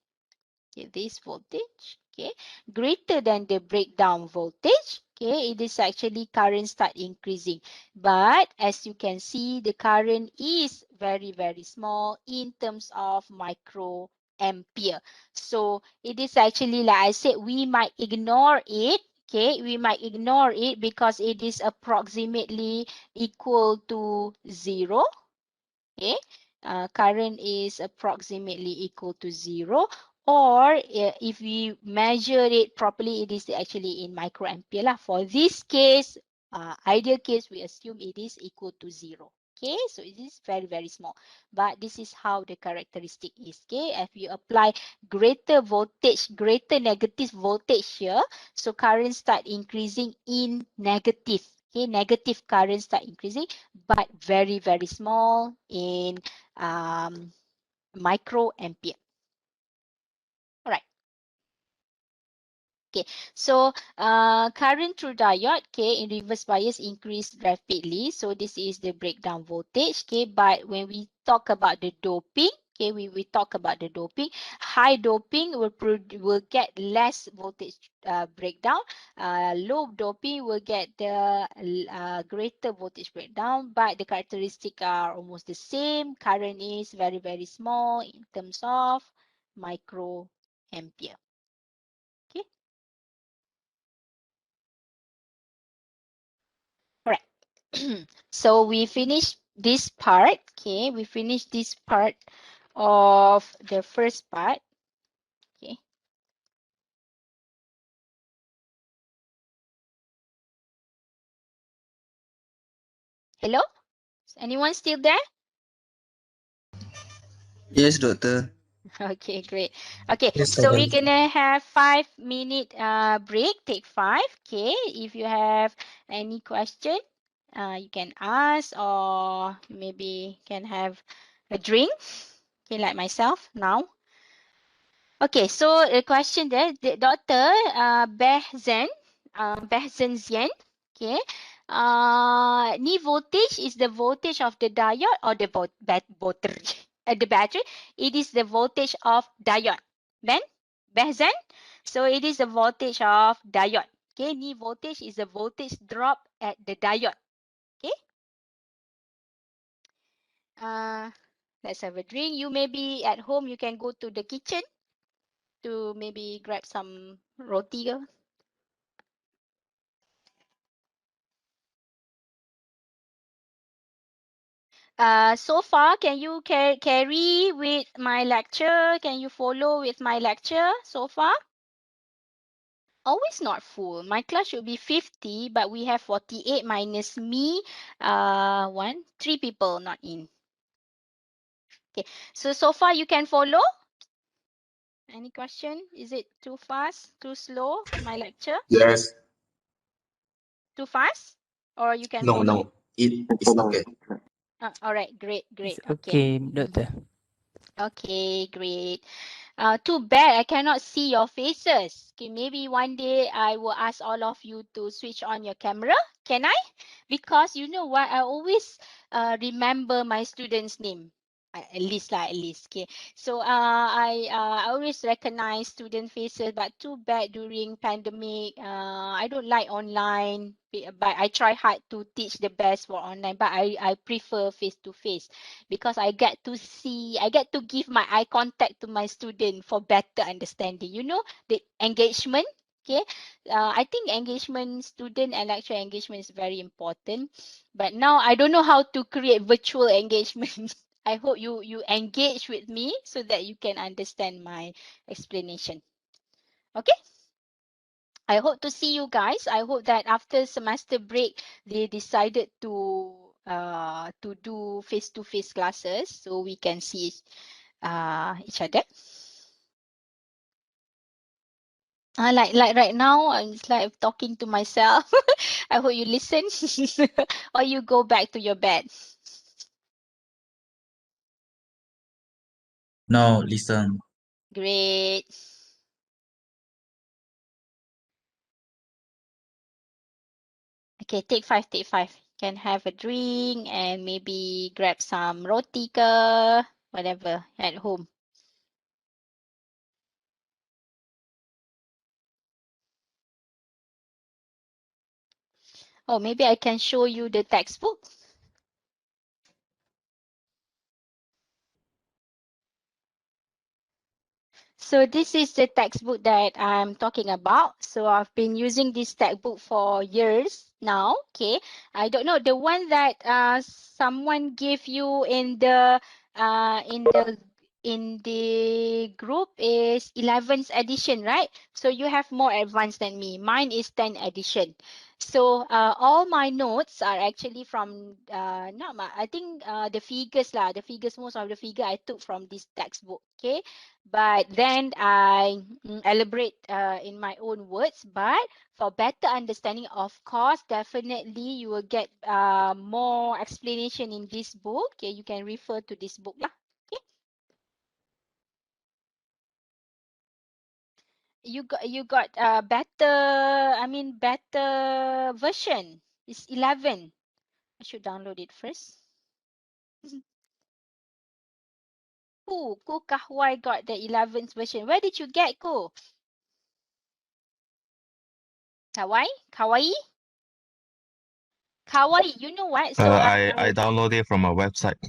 okay, greater than the breakdown voltage, okay, it is actually current start increasing. But as you can see, the current is very, very small in terms of microampere. So it is actually, like I said, we might ignore it. Okay, we might ignore it because it is approximately equal to zero. Okay, current is approximately equal to zero, or if we measure it properly, it is actually in microampere lah. For this case, ideal case, we assume it is equal to zero. Okay, so it is very, very small, but this is how the characteristic is. Okay, if you apply greater voltage, greater negative voltage here, so current start increasing in negative. Okay, negative current start increasing, but very, very small in microampere. All right. Okay, so current through diode, okay, in reverse bias increase rapidly. So this is the breakdown voltage, okay. But when we talk about the doping, okay, we talk about the doping. High doping will get less voltage breakdown. Low doping will get the greater voltage breakdown, but the characteristics are almost the same. Current is very, very small in terms of microampere. Okay. All right. So we finished this part. Okay, we finished this part of the first part. Okay. Hello? Is anyone still there? Yes, doctor. Okay, great. Okay, Yes, so we're madam. gonna have 5 minute break. Take five. Okay, if you have any question, you can ask, or maybe can have a drink. Okay, like myself now. Okay, so the question there, the Dr. Behzen Zien, okay, knee voltage is the voltage of the diode or the battery? The battery, it is the voltage of diode. Ben? Behzan? So it is the voltage of diode. Okay, knee voltage is the voltage drop at the diode. Okay. Let's have a drink. You maybe at home, you can go to the kitchen to maybe grab some roti ke? So far, can you carry with my lecture? Can you follow with my lecture so far? Always not full. My class should be 50, but we have 48 minus me. 3 people not in. Okay. So far you can follow? Any question? Is it too fast, too slow, my lecture? Yes. Too fast? Or you can No, follow? no. It's okay. All right, great. It's Okay. okay, Doctor. Okay, great. Too bad I cannot see your faces. Okay, maybe one day I will ask all of you to switch on your camera. Can I? Because you know what, I always remember my students' name. At least lah, at least. Okay. So I always recognize student faces, but too bad during pandemic. I don't like online, but I try hard to teach the best for online. But I prefer face to face because I get to give my eye contact to my student for better understanding. You know, the engagement. Okay, I think engagement, student and lecturer engagement is very important. But now I don't know how to create virtual engagement. I hope you engage with me so that you can understand my explanation. Okay. I hope to see you guys. I hope that after semester break, they decided to do face-to-face classes so we can see each other. Like right now, it's like talking to myself. I hope you listen or you go back to your bed. No, listen. Great. Okay, take five, take five. Can have a drink and maybe grab some roti ke, whatever at home. Oh, maybe I can show you the textbook. So this is the textbook that I'm talking about. So I've been using this textbook for years now. Okay, I don't know the one that someone gave you uh in the in the group is 11th edition, right? So you have more advanced than me. Mine is 10th edition. So all my notes are actually from not my, I think the figures lah. The figures, most of the figure I took from this textbook. Okay, but then I elaborate in my own words. But for better understanding, of course, definitely you will get more explanation in this book. Okay, you can refer to this book lah. Okay, you got better. I mean better version. It's 11. I should download it first. Ku Kahwai got the 11th version. Where did you get Ku? Kawaii? Kawaii? Kawaii, you know what? So I downloaded from a website.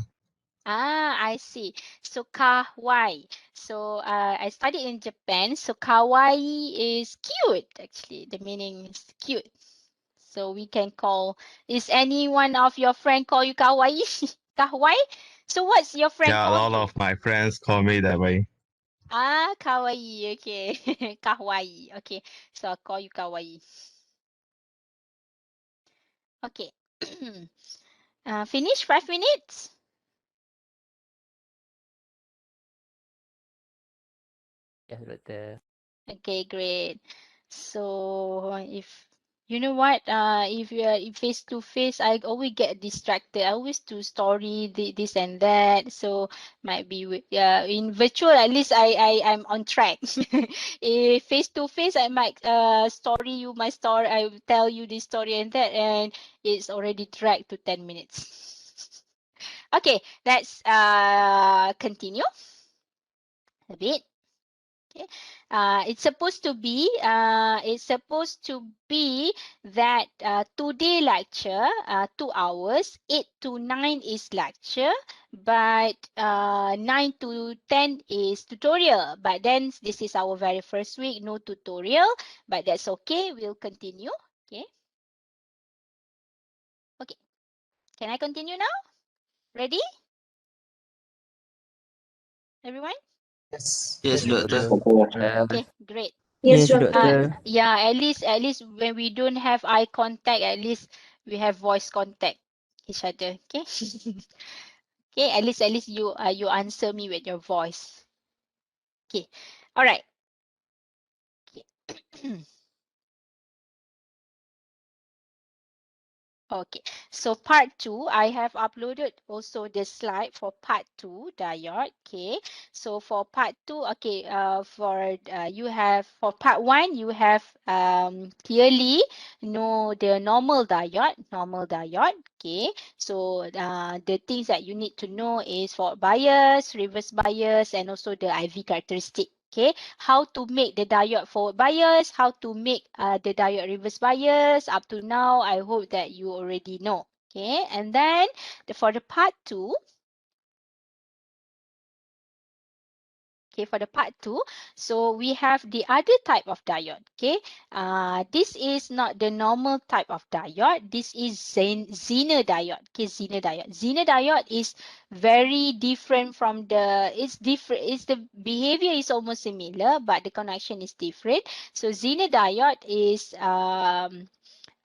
I see. So kawaii. So I studied in Japan. So kawaii is cute, actually. The meaning is cute. So we can call, is any one of your friend call you kawaii? Kawaii? So what's your friend Yeah, a call lot you? of my friends call me that way. Kawaii. Okay. Kawaii. Okay. So I'll call you kawaii. Okay. Finish 5 minutes? Yes, Doctor. Okay, great. So if you know what, if you are face to face, I always get distracted. I always do story this and that. So might be in virtual, at least I'm on track. If face to face, I might story you my story. I will tell you this story and that, and it's already dragged to 10 minutes. Okay, let's continue a bit. Okay, it's supposed to be that today lecture 2 hours, 8 to 9 is lecture, but 9 to 10 is tutorial. But then this is our very first week, no tutorial, but that's okay. We'll continue. Okay. Okay. Can I continue now? Ready, everyone? Yes, Yes, doctor. doctor. Okay, great. Yes, Uh, doctor. yeah, at least when we don't have eye contact, at least we have voice contact each other. Okay. Okay, at least you answer me with your voice. Okay. All right. Okay. Okay, so part 2, I have uploaded also the slide for part 2 diode. Okay, so for part 2, okay, you have for part 1, you have clearly know the normal diode. Okay, so the things that you need to know is forward bias, reverse bias, and also the IV characteristic. Okay, how to make the diode forward bias, how to make the diode reverse bias. Up to now, I hope that you already know. Okay, and then for the part 2, okay, for the part 2, so we have the other type of diode. Okay, this is not the normal type of diode. This is Zener diode. Okay, Zener diode. Zener diode is very different from it's different. It's the behavior is almost similar, but the connection is different. So Zener diode is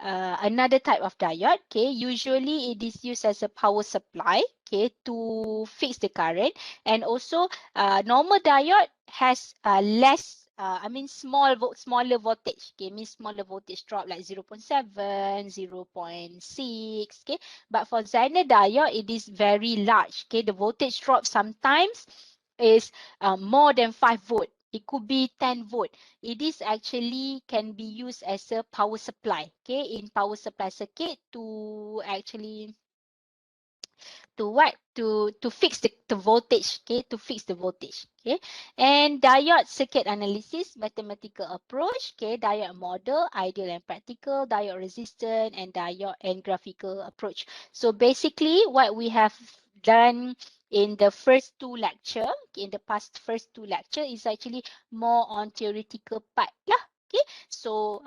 another type of diode. Okay, usually it is used as a power supply, okay, to fix the current. And also normal diode has less smaller voltage. Okay, means smaller voltage drop like 0.7, 0.6. Okay, but for Zener diode it is very large. Okay, the voltage drop sometimes is more than 5 volt. It could be 10 volt. It is actually can be used as a power supply, okay, in power supply circuit to actually to fix the voltage, okay, to fix the voltage. Okay, and diode circuit analysis, mathematical approach. Okay, diode model, ideal and practical, diode resistant, and diode and graphical approach. So basically what we have done in the first 2 lecture, in the past first 2 lecture, is actually more on theoretical part lah. Okay, so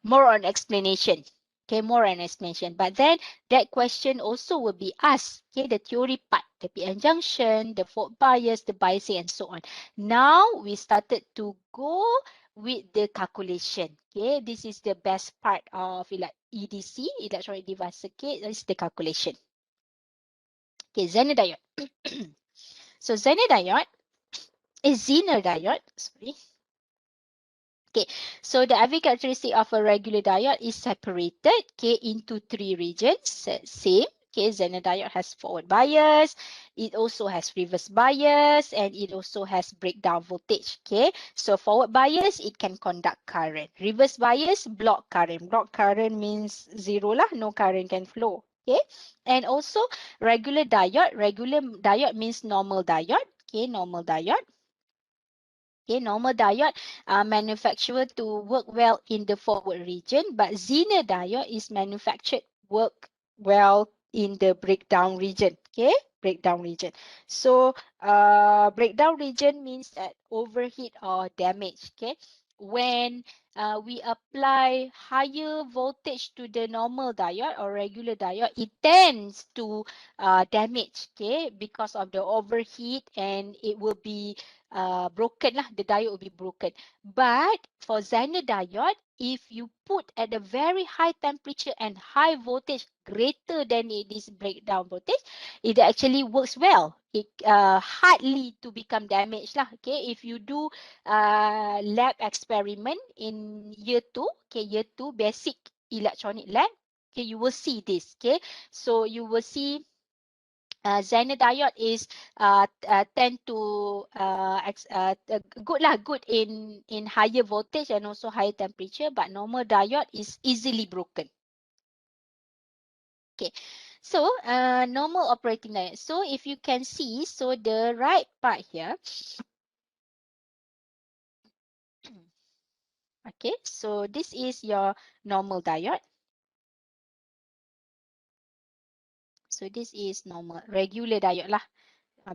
more on explanation. Okay, more on explanation. But then that question also will be asked. Okay, the theory part, the PN junction, the fault bias, the biasing, and so on. Now we started to go with the calculation. Okay, this is the best part of EDC, electronic device circuit. This is the calculation. Okay, Zener diode. So Zener diode is Zener diode. Sorry. Okay, so the IV characteristic of a regular diode is separated, okay, into 3 regions. Same. Okay, Zener diode has forward bias, it also has reverse bias, and it also has breakdown voltage. Okay, so forward bias, it can conduct current. Reverse bias, block current. Block current means zero lah, no current can flow. Okay, and also regular diode means normal diode. Okay, normal diode. Okay, normal diode manufactured to work well in the forward region, but Zener diode is manufactured work well in the breakdown region. Okay, breakdown region. So breakdown region means that overheat or damage. Okay, when we apply higher voltage to the normal diode or regular diode, it tends to damage. Okay, because of the overheat, and it will be broken lah, the diode will be broken. But for Zener diode, if you put at a very high temperature and high voltage greater than it is breakdown voltage, it actually works well. It hardly to become damaged lah. Okay, if you do lab experiment in year 2, okay, year 2 basic electronic lab, okay, you will see this. Okay, so you will see Zener diode is tend to good in higher voltage and also higher temperature, but normal diode is easily broken. Okay, so normal operating diode. So if you can see, so the right part here, Okay, so this is your normal diode. So this is normal, regular diode lah.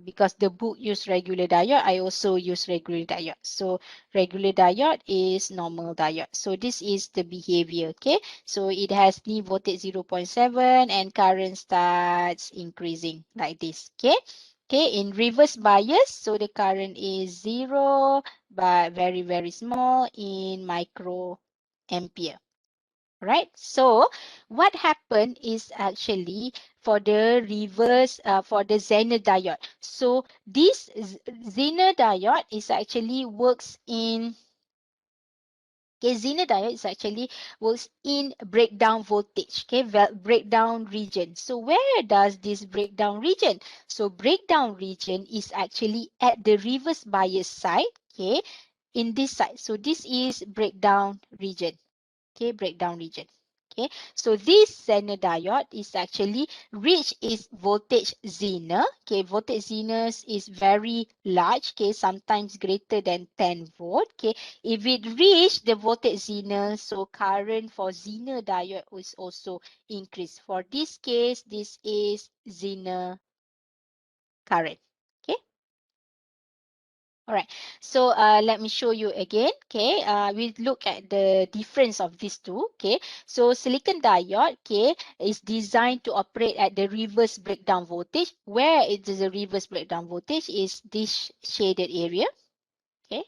Because the book use regular diode, I also use regular diode. So regular diode is normal diode. So this is the behavior, okay? So it has knee voltage 0.7 and current starts increasing like this, okay? Okay, in reverse bias, so the current is 0, but very, very small in micro ampere. Right, so what happened is actually for the reverse, for the Zener diode. So this Zener diode is actually works in, okay, Zener diode is actually works in breakdown voltage, okay, breakdown region. So where does this breakdown region? So breakdown region is actually at the reverse bias side, okay, in this side. So this is breakdown region. Okay, breakdown region. Okay, so this Zener diode is actually reach its voltage zener. Okay, voltage zener is very large. Okay, sometimes greater than 10 volt. Okay, if it reach the voltage zener, so current for zener diode is also increased. For this case, this is zener current. Okay. All right, so let me show you again. Okay, we look at the difference of these two. Okay, so silicon diode, okay, is designed to operate at the reverse breakdown voltage. Where it is a reverse breakdown voltage is this shaded area. Okay,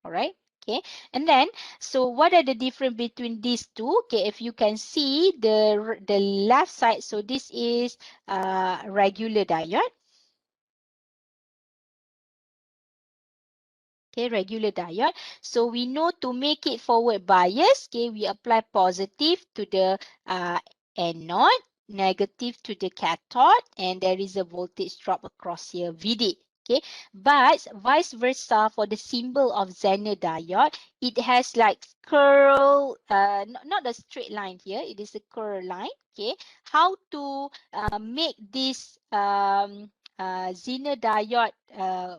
all right. Okay, and then so what are the difference between these two? Okay, if you can see the left side, so this is regular diode. Okay, regular diode. So we know to make it forward bias, okay, we apply positive to the anode, negative to the cathode, and there is a voltage drop across here, VD. Okay, but vice versa for the symbol of Zener diode, it has like curl, not a straight line here, it is a curl line. Okay, how to make this Zener diode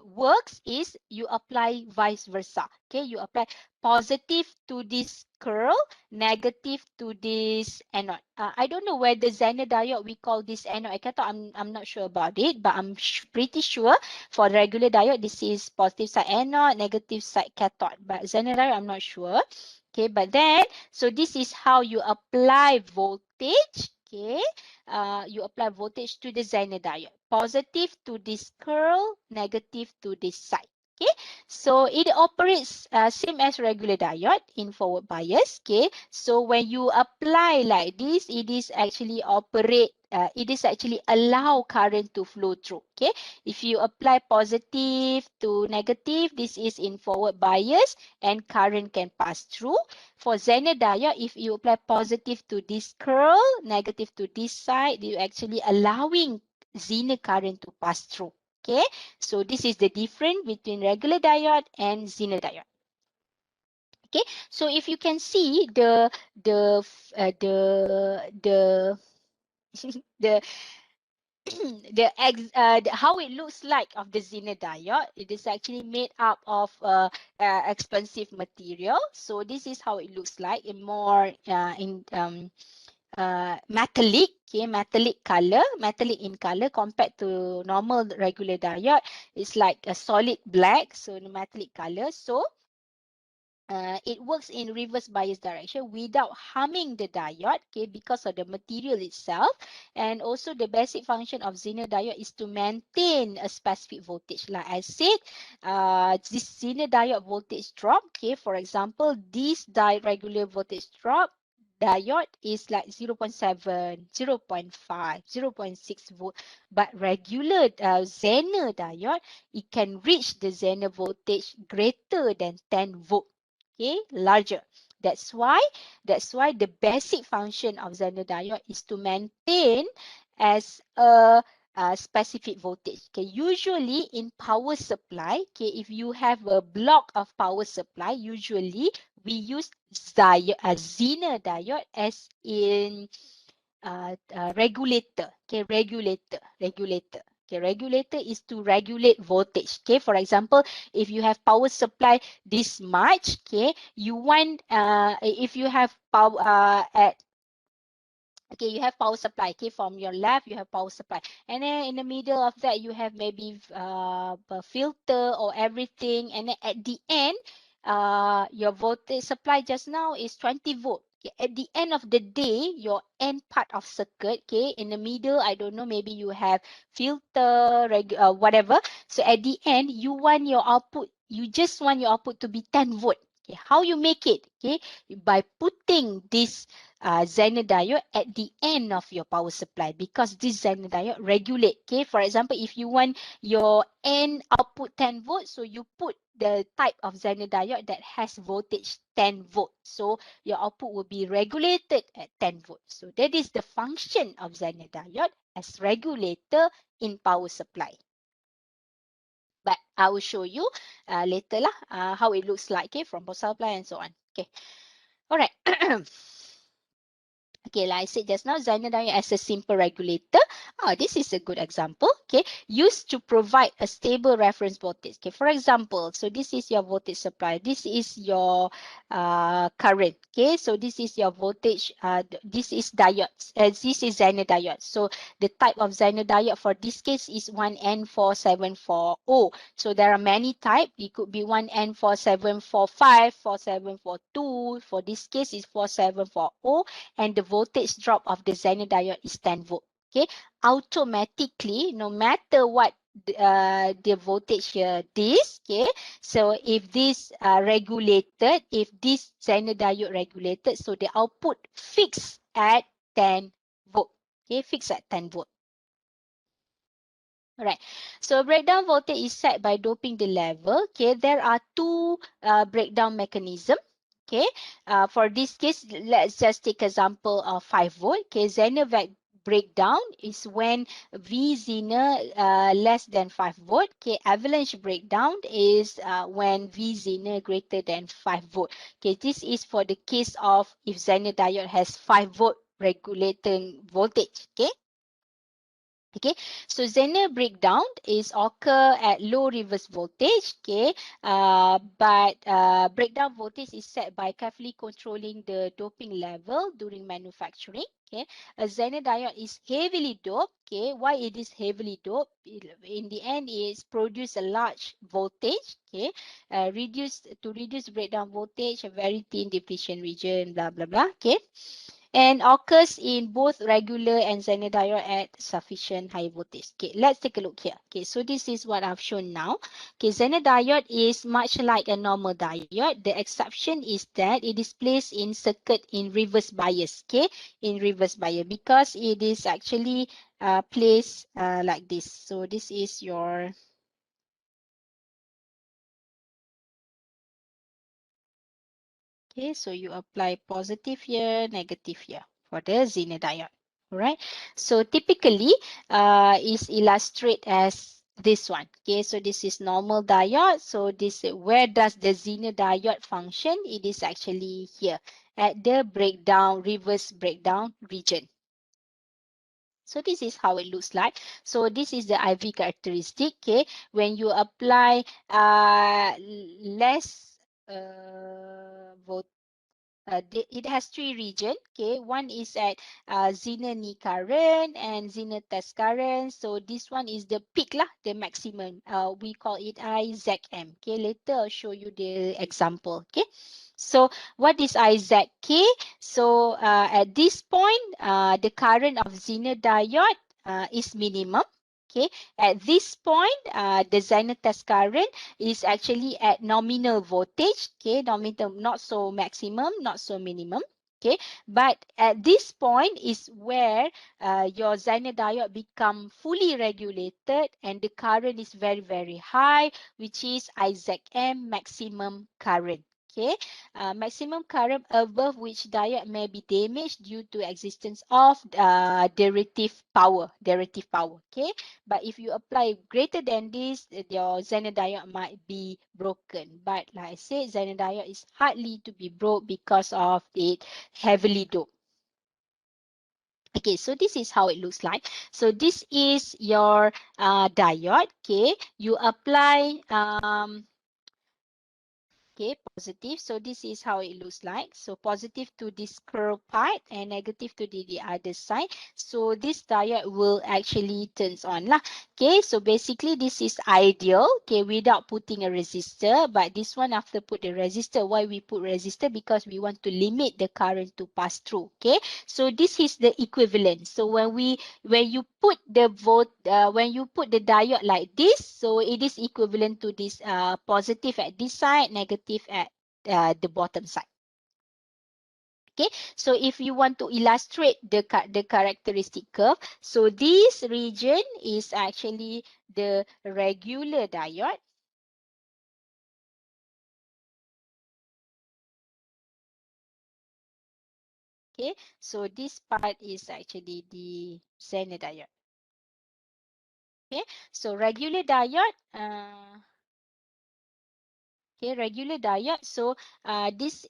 works is you apply vice versa. Okay, you apply positive to this curl, negative to this anode. I don't know whether Zener diode we call this anode cathode. I'm not sure about it, but I'm pretty sure for regular diode this is positive side anode, negative side cathode. But Zener diode I'm not sure. Okay, but then so this is how you apply voltage. Okay, you apply voltage to the Zener diode. Positive to this curl, negative to this side. Okay, so it operates same as regular diode in forward bias. Okay, so when you apply like this, it is actually operate. It is actually allow current to flow through. Okay, if you apply positive to negative, this is in forward bias and current can pass through. For Zener diode, if you apply positive to this curl, negative to this side, you actually allowing Zener current to pass through. Okay, so this is the difference between regular diode and Zener diode. Okay, so if you can see the the how it looks like of the Zener diode, it is actually made up of expensive material. So this is how it looks like in more metallic, okay, metallic in color compared to normal regular diode. It's like a solid black, so the metallic color. So it works in reverse bias direction without harming the diode, okay, because of the material itself. And also the basic function of Zener diode is to maintain a specific voltage. Like I said, this Zener diode voltage drop, okay, for example, this regular voltage drop diode is like 0.7, 0.5, 0.6 volt. But regular Zener diode, it can reach the Zener voltage greater than 10 volt. Okay, larger. That's why the basic function of Zener diode is to maintain as a specific voltage. Okay, usually in power supply, okay, if you have a block of power supply, usually we use Zener diode as in regulator. Okay, regulator. Okay, regulator is to regulate voltage. Okay, for example, if you have power supply this much, okay, you want if you have power at okay, you have power supply. Okay, from your left you have power supply, and then in the middle of that you have maybe a filter or everything, and then at the end your voltage supply just now is 20 volt. Okay, at the end of the day, your end part of circuit, okay, in the middle, I don't know, maybe you have filter, whatever. So at the end, you want your output, you just want your output to be 10 volt. Okay, how you make it? Okay, by putting this Zener diode at the end of your power supply, because this Zener diode regulate. Okay, for example, if you want your end output 10 volt, so you put the type of Zener diode that has voltage 10 volt. So your output will be regulated at 10 volt. So that is the function of Zener diode as regulator in power supply. But I will show you later lah how it looks like, okay, from power supply and so on. Okay, all right. Okay, like I said just now, Zener diode as a simple regulator. This is a good example. Okay, used to provide a stable reference voltage. Okay, for example, so this is your voltage supply. This is your current. Okay, so this is your voltage. This is diodes. This is Zener diode. So the type of Zener diode for this case is 1N4740. So there are many types. It could be 1N4745, 4742. For this case, is 4740. And the voltage drop of the Zener diode is 10 volt. Okay, automatically, no matter what the voltage here is, okay, so if this regulated, if this Zener diode regulated, so the output fixed at 10 volt. Okay, fixed at 10 volt. Alright, so breakdown voltage is set by doping the level. Okay, there are two breakdown mechanism. Okay, for this case, let's just take example of 5 volt. Okay, Zener breakdown is when V Zener less than 5 volt. Okay, avalanche breakdown is when V Zener greater than 5 volt. Okay, this is for the case of if Zener diode has 5 volt regulating voltage. Okay. Okay, so Zener breakdown is occur at low reverse voltage. Okay, but breakdown voltage is set by carefully controlling the doping level during manufacturing. Okay, a Zener diode is heavily doped. Okay, why it is heavily doped? In the end, it's produce a large voltage. Okay, reduce breakdown voltage, a very thin depletion region, blah blah blah. Okay. And occurs in both regular and Zener diode at sufficient high voltage. Okay, let's take a look here. Okay, so this is what I've shown now. Okay, Zener diode is much like a normal diode. The exception is that it is placed in circuit in reverse bias. Okay, in reverse bias because it is actually placed like this. So this is your okay, so you apply positive here, negative here for the Zener diode. All right. So typically, is illustrate as this one. Okay, so this is normal diode. So this where does the Zener diode function? It is actually here at the breakdown, reverse breakdown region. So this is how it looks like. So this is the IV characteristic. Okay, when you apply less voltage. It has three regions. Okay, one is at Zener knee current and Zener test current. So this one is the peak lah, the maximum. We call it IZM. Okay, later I'll show you the example. Okay, so what is IZK? So at this point, the current of Zener diode is minimum. Okay, at this point, the Zener test current is actually at nominal voltage. Okay, nominal, not so maximum, not so minimum. Okay, but at this point is where your Zener diode become fully regulated and the current is very, very high, which is IZM maximum current. Okay, maximum current above which diode may be damaged due to existence of derivative power. Okay, but if you apply greater than this, your Zener diode might be broken. But like I said, Zener diode is hardly to be broke because of it heavily doped. Okay, so this is how it looks like. So this is your diode. Okay, you apply okay, positive. So this is how it looks like. So positive to this curl part and negative to the other side. So this diode will actually turns on lah. Okay, so basically this is ideal. Okay, without putting a resistor. But this one after put the resistor. Why we put resistor? Because we want to limit the current to pass through. Okay, so this is the equivalent. So when you put the when you put the diode like this, so it is equivalent to this positive at this side, negative at the bottom side. Okay, so if you want to illustrate the characteristic curve, so this region is actually the regular diode. Okay, so this part is actually the Zener diode. Okay, so regular diode. Okay, regular diode. So this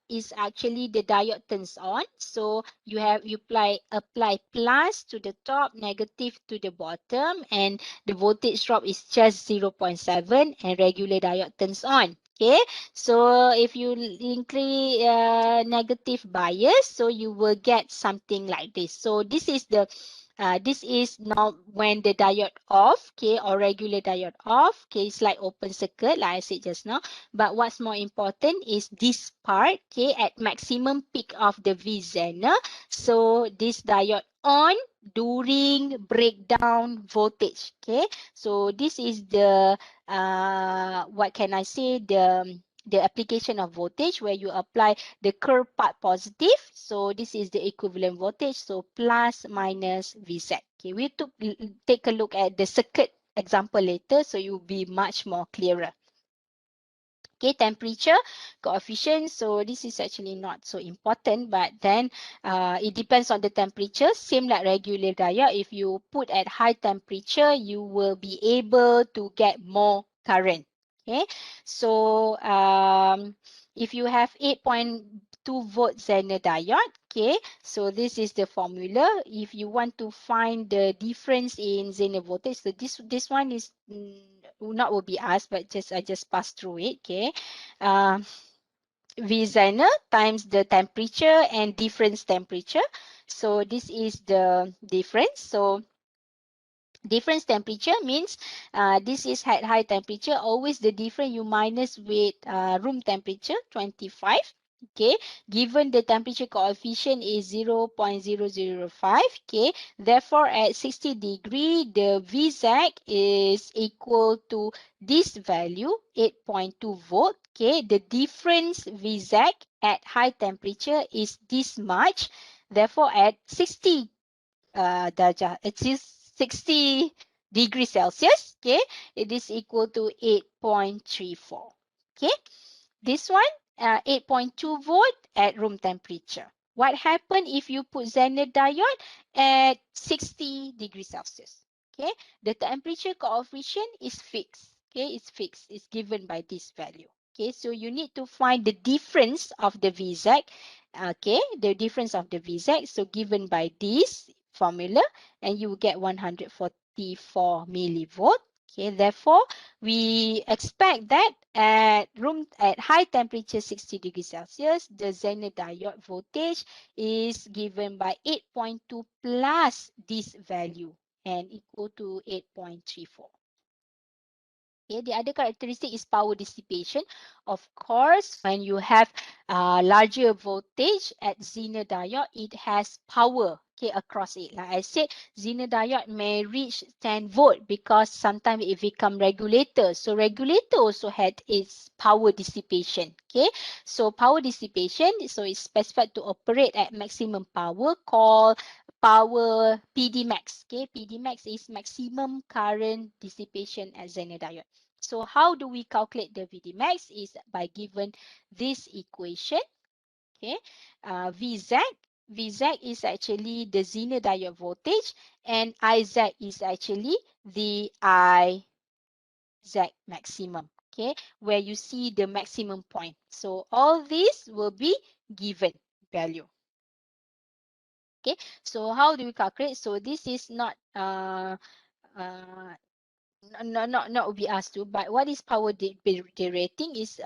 is actually the diode turns on. So you apply plus to the top, negative to the bottom, and the voltage drop is just 0.7, and regular diode turns on. Okay, so if you increase negative bias, so you will get something like this. So this is now when the diode off, okay, or regular diode off, okay, it's like open circuit, like I said just now. But what's more important is this part, okay, at maximum peak of the V zener. So this diode on during breakdown voltage, okay. So this is the what can I say, the application of voltage where you apply the curve part positive. So this is the equivalent voltage. So plus minus Vz. Okay, we take a look at the circuit example later, so you'll be much more clearer. Okay, temperature coefficient. So this is actually not so important, but then it depends on the temperature. Same like regular diode. If you put at high temperature, you will be able to get more current. Okay, so if you have 8.2 volt Zener diode, okay, so this is the formula. If you want to find the difference in Zener voltage, so this one is not will be asked, but I just pass through it. Okay, V Zener times the temperature and difference temperature. So this is the difference. So difference temperature means this is at high temperature. Always the difference you minus with room temperature 25. Okay, given the temperature coefficient is 0.005. Okay, therefore at 60 degree the Vz is equal to this value 8.2 volt. Okay, the difference Vz at high temperature is this much. Therefore at 60 darjah, it is 60 degrees Celsius. Okay, it is equal to 8.34. Okay, this one 8.2 volt at room temperature. What happen if you put Zener diode at 60 degrees Celsius? Okay, the temperature coefficient is fixed. Okay, it's fixed. It's given by this value. Okay, so you need to find the difference of the Vz. Okay, the difference of the Vz. So given by this formula, and you will get 144 millivolt. Okay, therefore, we expect that at high temperature 60 degrees Celsius, the Zener diode voltage is given by 8.2 plus this value and equal to 8.34. Okay, the other characteristic is power dissipation. Of course, when you have larger voltage at Zener diode, it has power, okay, across it. Like I said, Zener diode may reach 10 volt because sometimes it become regulator. So regulator also had its power dissipation. Okay, so power dissipation, so it's specified to operate at maximum power called power PD max. Okay, PD max is maximum current dissipation at Zener diode. So how do we calculate the VD max is by given this equation. Okay, Vz is actually the Zener diode voltage, and Iz is actually the Iz maximum. Okay, where you see the maximum point. So all these will be given value. Okay, so how do we calculate? So this is not not we asked to, but what is power derating is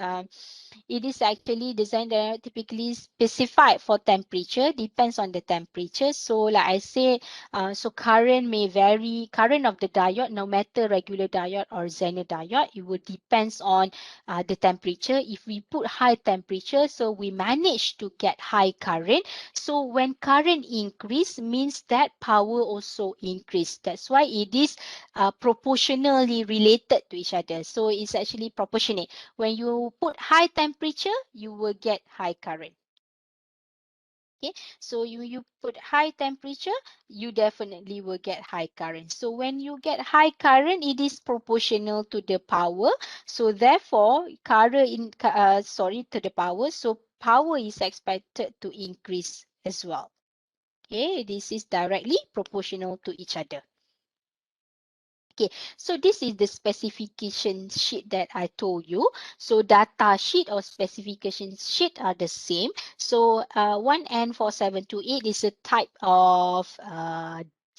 it is actually designed typically specified for temperature, depends on the temperature. So like I said, so current may vary, current of the diode, no matter regular diode or Zener diode, it will depends on the temperature. If we put high temperature, so we manage to get high current. So when current increase means that power also increase. That's why it is proportionally related to each other. So it's actually proportionate. When you put high temperature, you will get high current. Okay, so you put high temperature, you definitely will get high current. So when you get high current, it is proportional to the power. So therefore, to the power. So power is expected to increase as well. Okay, this is directly proportional to each other. Okay, so this is the specification sheet that I told you. So data sheet or specification sheet are the same. So 1N4728 is a type of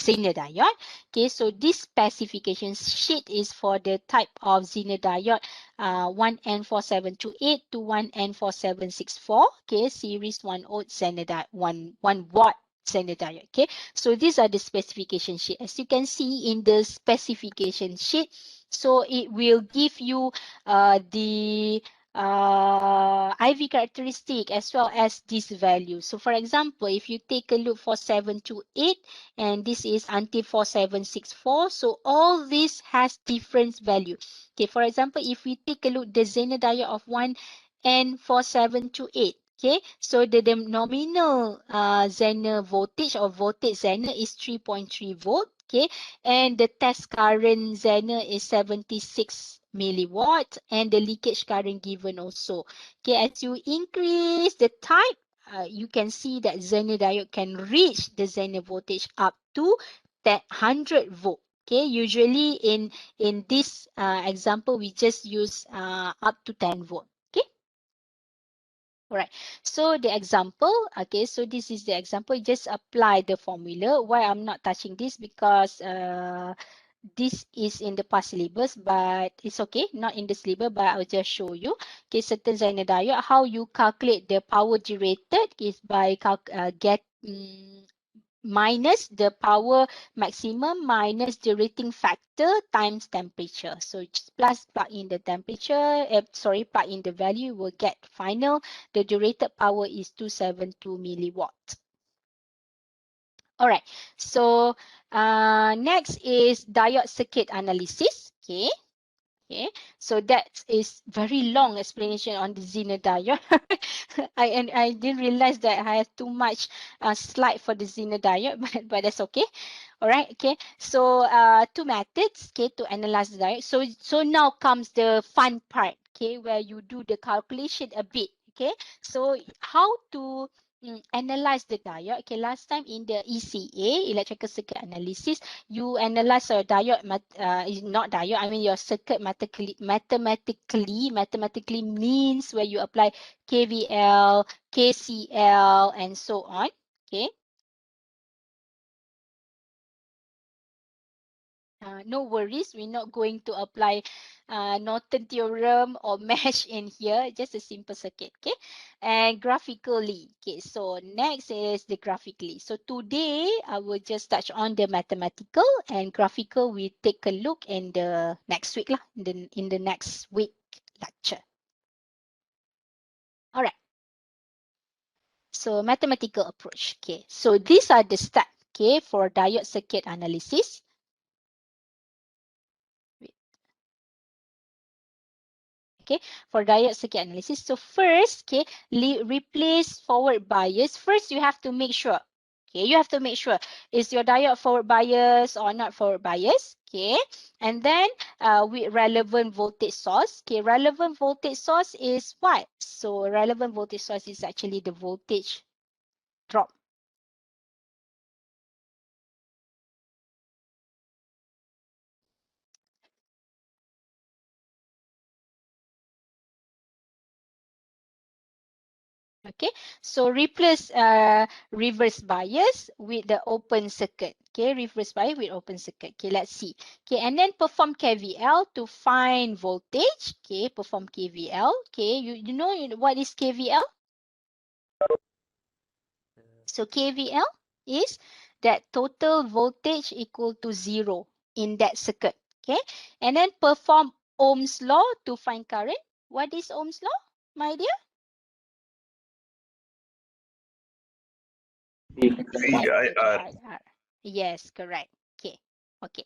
Zener diode. Okay, so this specification sheet is for the type of Zener diode 1N4728 to 1N4764. Okay, series 1 Zener diode, 1 watt Zener diode. Okay, so these are the specification sheet. As you can see in the specification sheet, so it will give you the IV characteristic as well as this value. So for example, if you take a look for 728 and this is until 4764, so all this has different value. Okay, for example, if we take a look the Zener diode of 1N4728. Okay, so the nominal Zener voltage or voltage Zener is 3.3 volt. Okay, and the test current Zener is 76 milliwatt, and the leakage current given also. Okay, as you increase the type, you can see that Zener diode can reach the Zener voltage up to 100 volt. Okay, usually in this example, we just use up to 10 volt. Okay. All right, so the example, okay, so this is the example, just apply the formula. Why I'm not touching this? Because this is in the past syllabus, but it's okay, not in the syllabus, but I'll just show you. Okay, certain Zener diode, how you calculate the power generated is by minus the power maximum minus the rating factor times temperature. So just plug in the temperature, plug in the value, will get final. The generated power is 272 milliwatt. All right, so next is diode circuit analysis. Okay. Okay, so that is very long explanation on the Zener diode. I didn't realize that I have too much slide for the Zener diode, but that's okay. All right, okay. So two methods, okay, to analyze the diode. So now comes the fun part, okay, where you do the calculation a bit, okay. So how to analyze the diode? Okay, last time in the ECA, electrical circuit analysis, you analyze your diode, not diode, I mean your circuit mathematically means where you apply KVL, KCL, and so on. Okay. No worries, we're not going to apply Norton theorem or mesh in here, just a simple circuit, okay? And graphically, okay, so next is the graphically. So today, I will just touch on the mathematical, and graphical we take a look in the next week, lah, in the next week lecture. All right, so mathematical approach, okay? So these are the steps, okay, for diode circuit analysis. Okay, for diode circuit analysis. So first, okay, replace forward bias. First, you have to make sure. Okay, you have to make sure is your diode forward bias or not forward bias. Okay, and then with relevant voltage source. Okay, relevant voltage source is what? So relevant voltage source is actually the voltage drop. Okay, so replace reverse bias with the open circuit. Okay, reverse bias with open circuit. Okay, let's see. Okay, and then perform KVL to find voltage. Okay, perform KVL. Okay, you know what is KVL? So KVL is that total voltage equal to 0 in that circuit. Okay, and then perform Ohm's law to find current. What is Ohm's law, my dear? VIR. Yes, correct. Okay. Okay.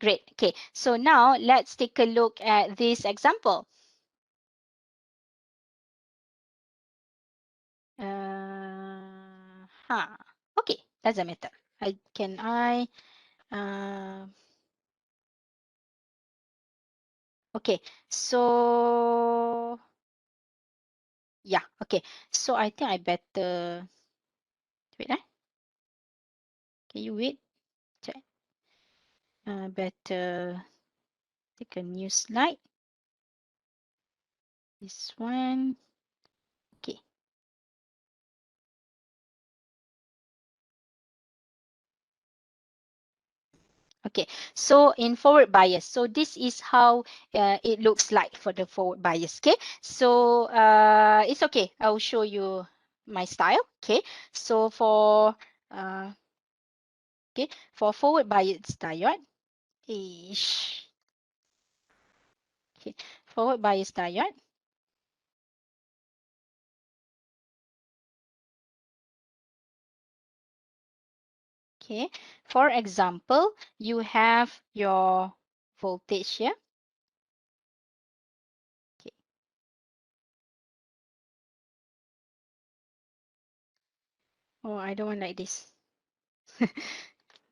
Great. Okay. So now let's take a look at this example. Okay, doesn't matter. Okay, so yeah, okay. So I think I better wait, Can you wait? Check. Better take a new slide. This one. Okay. Okay, so in forward bias, so this is how it looks like for the forward bias. Okay, so it's okay. I'll show you my style. Okay, so for forward bias diode, okay, forward bias diode. Okay, for example, you have your voltage here. Okay. Oh, I don't want like this.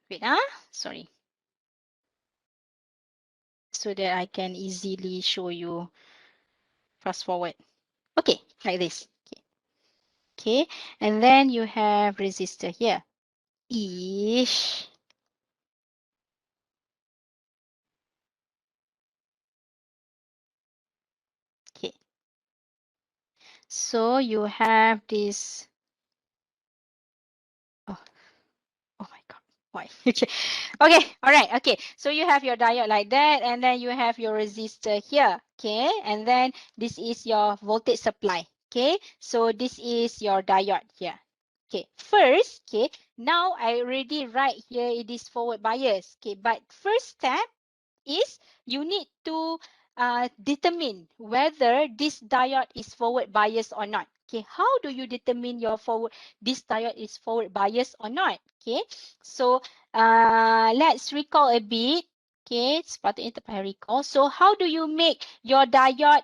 Wait, sorry. So that I can easily show you fast forward. Okay, like this. Okay. Okay, and then you have resistor here. Ish. Okay. So you have this. Oh, oh my God. Why? Okay. Okay. All right. Okay. So you have your diode like that, and then you have your resistor here. Okay. And then this is your voltage supply. Okay. So this is your diode here. Okay. First, okay. Now I already write here it is forward bias. Okay. But first step is you need to determine whether this diode is forward bias or not. Okay, how do you determine this diode is forward bias or not? Okay, so let's recall a bit. Okay, sepatutnya tak payah recall. So how do you make your diode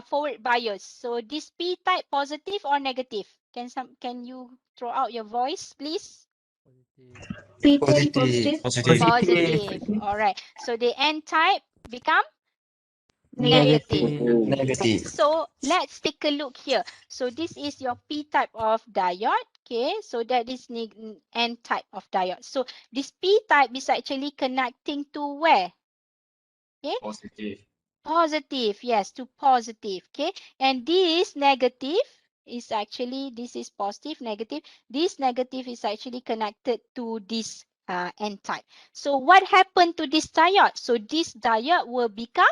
forward bias? So this P type positive or negative? Can you throw out your voice, please? Positive. Positive. Positive. All right. So the N type become Negative. negative. Negative. So let's take a look here. So this is your P type of diode. Okay, so that is N type of diode. So this P type is actually connecting to where? Okay, positive. Yes, to positive. Okay, and this negative is actually, this is positive, negative. This negative is actually connected to this N type. So what happened to this diode? So this diode will become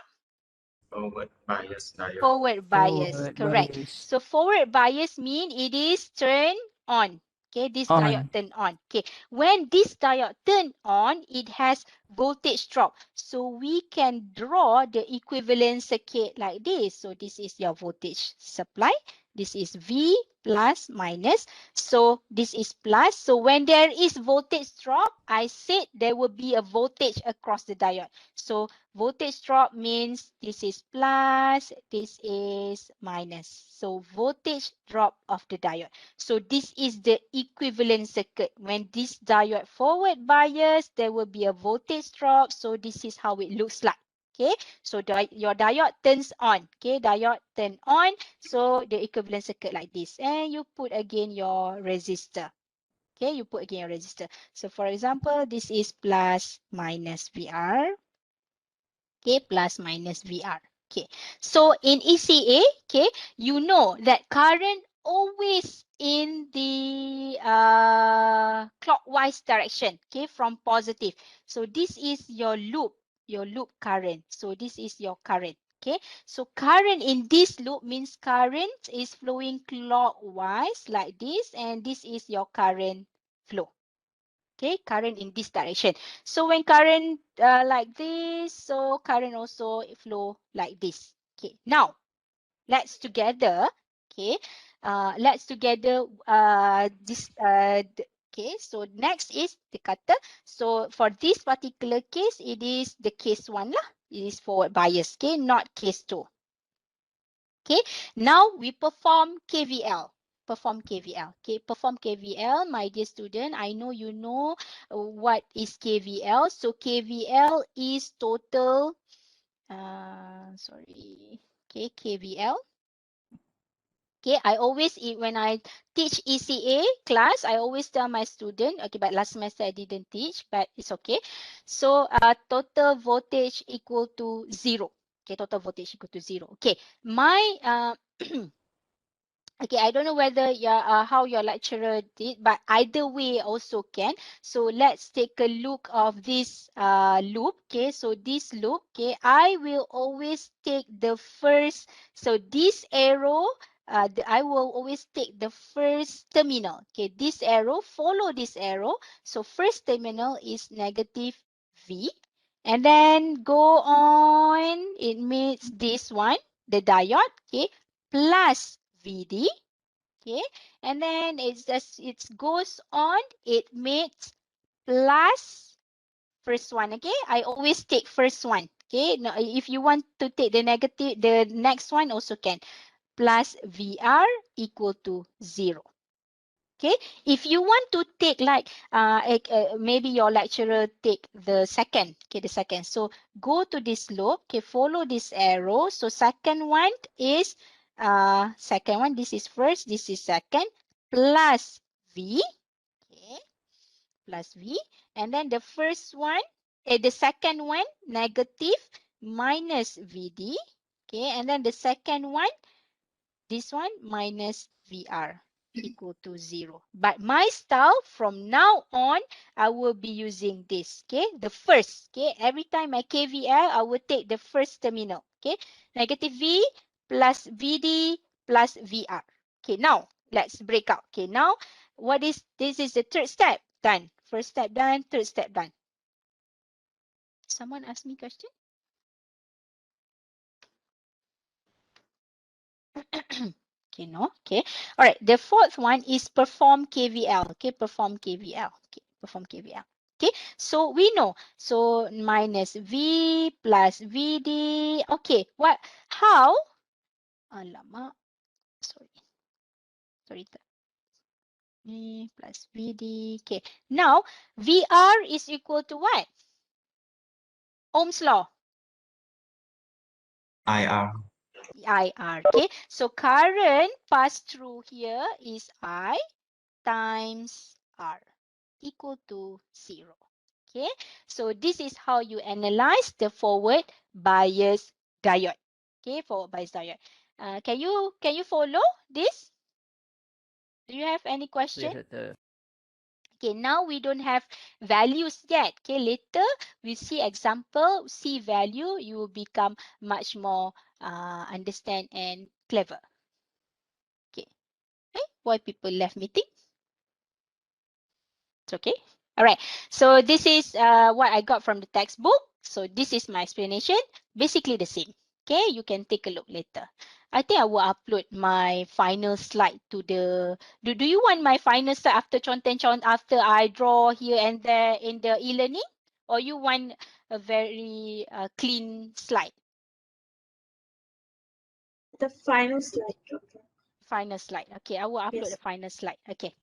forward bias, Forward correct. bias. So forward bias mean it is turned on. Okay, this diode On. turn on. Okay, when this diode turn on, it has voltage drop. So we can draw the equivalent circuit like this. So this is your voltage supply. This is V plus minus. So this is plus. So when there is voltage drop, I said there will be a voltage across the diode. So voltage drop means this is plus, this is minus. So voltage drop of the diode. So this is the equivalent circuit. When this diode forward bias, there will be a voltage drop. So this is how it looks like. Okay, so your diode turns on. Okay, diode turn on. So the equivalent circuit like this. And you put again your resistor. Okay, you put again your resistor. So for example, this is plus minus VR. Okay, plus minus VR. Okay, so in ECA, okay, you know that current always in the clockwise direction, okay, from positive. So this is your loop current. So this is your current. Okay, so current in this loop means current is flowing clockwise like this, and this is your current flow. Okay, current in this direction. So when current like this, so current also flow like this. Okay, now let's together. Okay, let's together okay, so next is the kata. So for this particular case, it is the case 1 lah. It is forward bias, okay, not case 2. Okay, now we perform KVL. Okay, perform KVL, my dear student. I know you know what is KVL. So KVL is total, okay, KVL. Okay, I always, when I teach ECA class, I always tell my student, okay, but last semester I didn't teach, but it's okay. So total voltage equal to 0. Okay, total voltage equal to 0. Okay, my okay, I don't know whether how your lecturer did, but either way also can. So let's take a look of this loop. Okay, so this loop, okay, I will always take the first, so this arrow, I will always take the first terminal. Okay, this arrow, follow this arrow. So first terminal is negative V. And then go on, it means this one, the diode, okay, plus VD, okay, and then it's just, it goes on, it makes plus first one. Okay, I always take first one. Okay, now if you want to take the negative, the next one also can, plus VR equal to 0. Okay, if you want to take like maybe your lecturer take the second, okay, the second, so go to this loop, okay, follow this arrow. So second one is second one, this is first, this is second, plus V, okay, plus V, and then the first one, the second one, negative minus VD, okay, and then the second one, this one, minus VR equal to 0. But my style from now on, I will be using this, okay, the first, okay, every time I KVL, I will take the first terminal, okay, negative V plus VD plus VR. Okay, now let's break out. Okay, now what is, this is the third step, done. First step done, third step done. Someone ask me question? Okay, no. Okay. All right. The fourth one is perform KVL. Okay, perform KVL. Okay, perform KVL. Okay, so we know. So minus V plus VD. Okay, what? How? Alamak. Sorry. Sorry. V plus VD. Okay. Now, VR is equal to what? Ohm's law. IR. IR. Okay. So current pass through here is I times R equal to 0. Okay, so this is how you analyze the forward bias diode. Okay, forward bias diode. Can you follow this? Do you have any question? Yes, sir. Okay, now we don't have values yet. Okay, later we see example, see value, you will become much more understand and clever. Okay, why people left meeting? It's okay. All right. So this is what I got from the textbook. So this is my explanation. Basically the same. Okay, you can take a look later. I think I will upload my final slide to the. Do you want my final slide after after I draw here and there in the e-learning, or you want a very clean slide? The final slide, Doctor. Final slide. Okay, I will upload Yes. the final slide. Okay.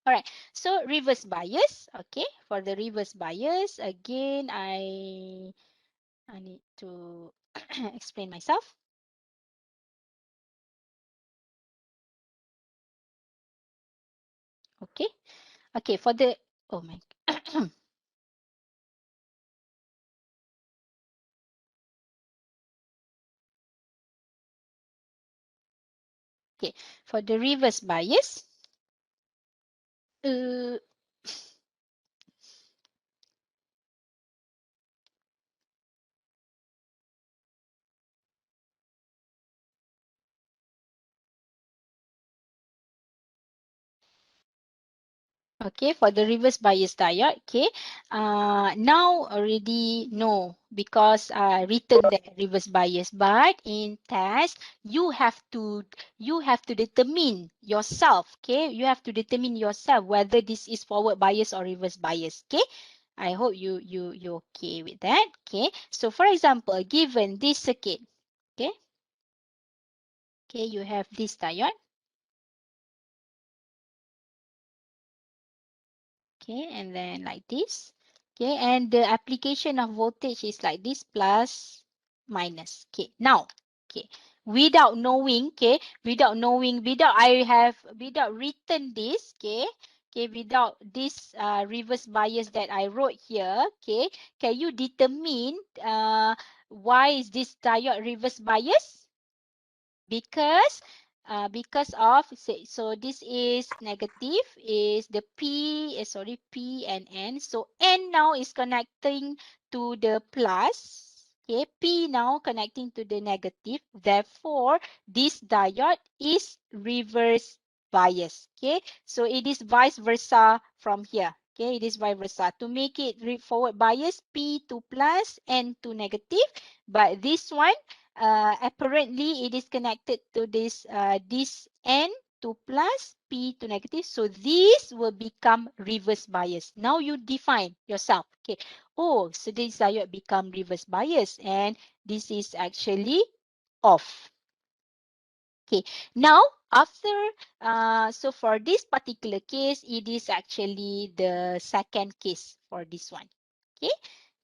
All right, so reverse bias. Okay, for the reverse bias, again, I need to explain myself. Okay, okay, for the, oh my, Okay, for the reverse bias, okay, for the reverse bias diode, okay, now already know because written the reverse bias, but in test you have to determine yourself, okay, you have to determine yourself whether this is forward bias or reverse bias, okay. I hope you okay with that, okay. So for example, given this circuit, okay, okay, you have this diode. Okay, and then like this. Okay, and the application of voltage is like this, plus, minus. Okay, now, okay, without knowing, okay, without written this, okay, without this reverse bias that I wrote here, okay, can you determine why is this diode reverse bias? Because of so this is negative is the P and N, so N now is connecting to the plus, okay, P now connecting to the negative, therefore this diode is reverse bias, okay, so it is vice versa from here, okay, it is vice versa. To make it forward bias, P to plus, N to negative, but this one apparently it is connected to this N to plus, P to negative. So this will become reverse bias. Now you define yourself. Okay. Oh, so this diode become reverse bias and this is actually off. Okay. Now after so for this particular case, it is actually the second case for this one. Okay.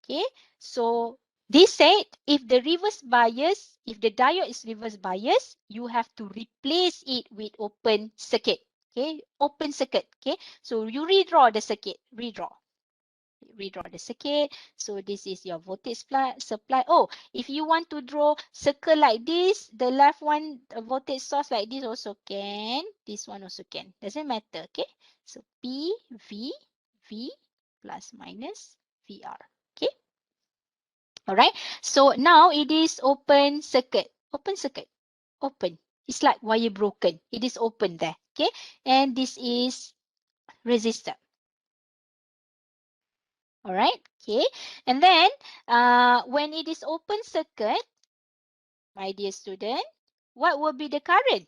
Okay, so they said if the reverse bias, if the diode is reverse bias, you have to replace it with open circuit. Okay, open circuit. Okay, so you redraw the circuit, redraw the circuit. So this is your voltage supply. Oh, if you want to draw circle like this, the left one, the voltage source like this also can. This one also can. Doesn't matter. Okay, so P, V plus minus VR. Okay. All right. So now it is open circuit. Open circuit. Open. It's like wire broken. It is open there. Okay. And this is resistor. All right. Okay. And then when it is open circuit, my dear student, what will be the current?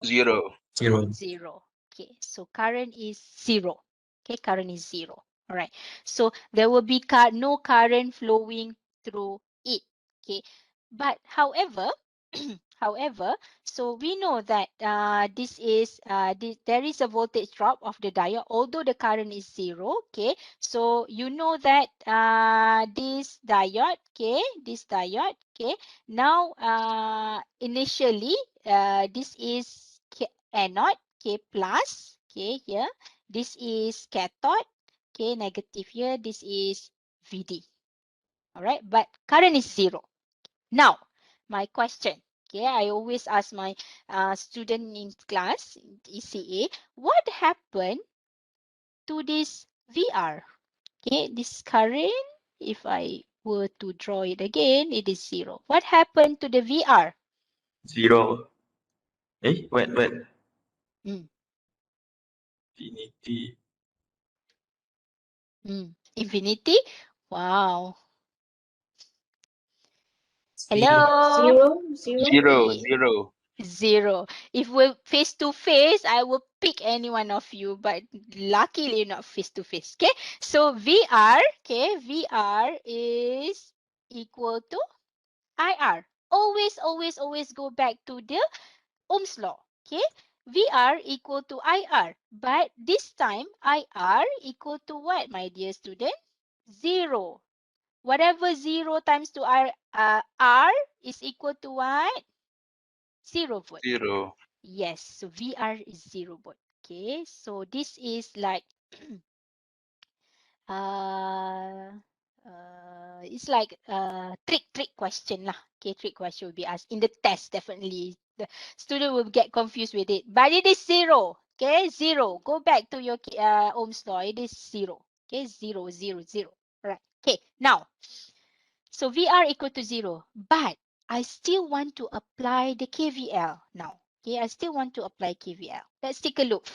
Zero. Zero. Zero. Okay. So current is zero. Okay. Current is zero. All right. So there will be no current flowing through it. Okay. But however, however, so we know that there is a voltage drop of the diode, although the current is zero. Okay, so you know that this diode, okay. Now, initially, this is anode, okay, plus, okay, here. This is cathode, okay, negative here. This is VD. All right, but current is zero. Now, my question, okay, I always ask my student in class, ECA, what happened to this VR? Okay, this current, if I were to draw it again, it is zero. What happened to the VR? Zero. Wait. Mm, Infinity. infinity? Wow. Zero. Hello? Zero. Eh, Zero. Zero. If we're face to face, I will pick any one of you, but luckily not face to face. Okay. So VR, okay, VR is equal to IR. Always go back to the Ohm's law. Okay. VR equal to IR. But this time IR equal to what, my dear student? Zero. Whatever zero times to R is equal to what? 0 volt. Zero. Yes, so VR is 0 volt. Okay, so this is like uh it's like trick question lah. Okay, trick question will be asked in the test. Definitely, the student will get confused with it. But it is 0. Okay, 0. Go back to your Ohm's law. It is 0. Okay, 0, 0, 0. Right. Okay. Now, so VR equal to 0, but I still want to apply the KVL now. Okay, I still want to apply KVL. Let's take a look.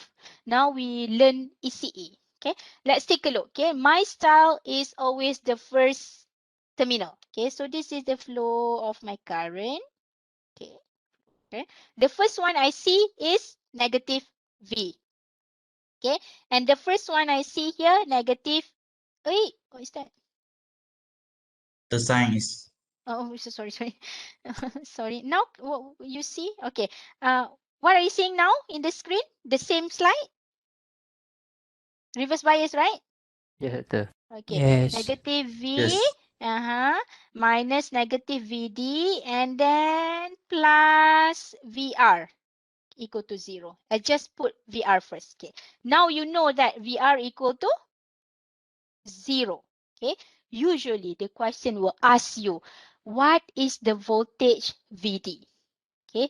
Now we learn ECE. Okay, let's take a look. Okay, my style is always the first terminal. Okay, so this is the flow of my current. Okay, okay. The first one I see is negative V. Okay, and the first one I see here, negative. Wait, what is that? The sign is Oh, sorry, sorry. Sorry. Now, you see? Okay. What are you seeing now in the screen? The same slide? Reverse bias, right? Yes, Doctor. Okay. Yes. Negative V, yes. minus negative VD, and then plus VR equal to 0. I just put VR first. Okay. Now you know that VR equal to 0. Okay. Usually the question will ask you, what is the voltage VD? Okay.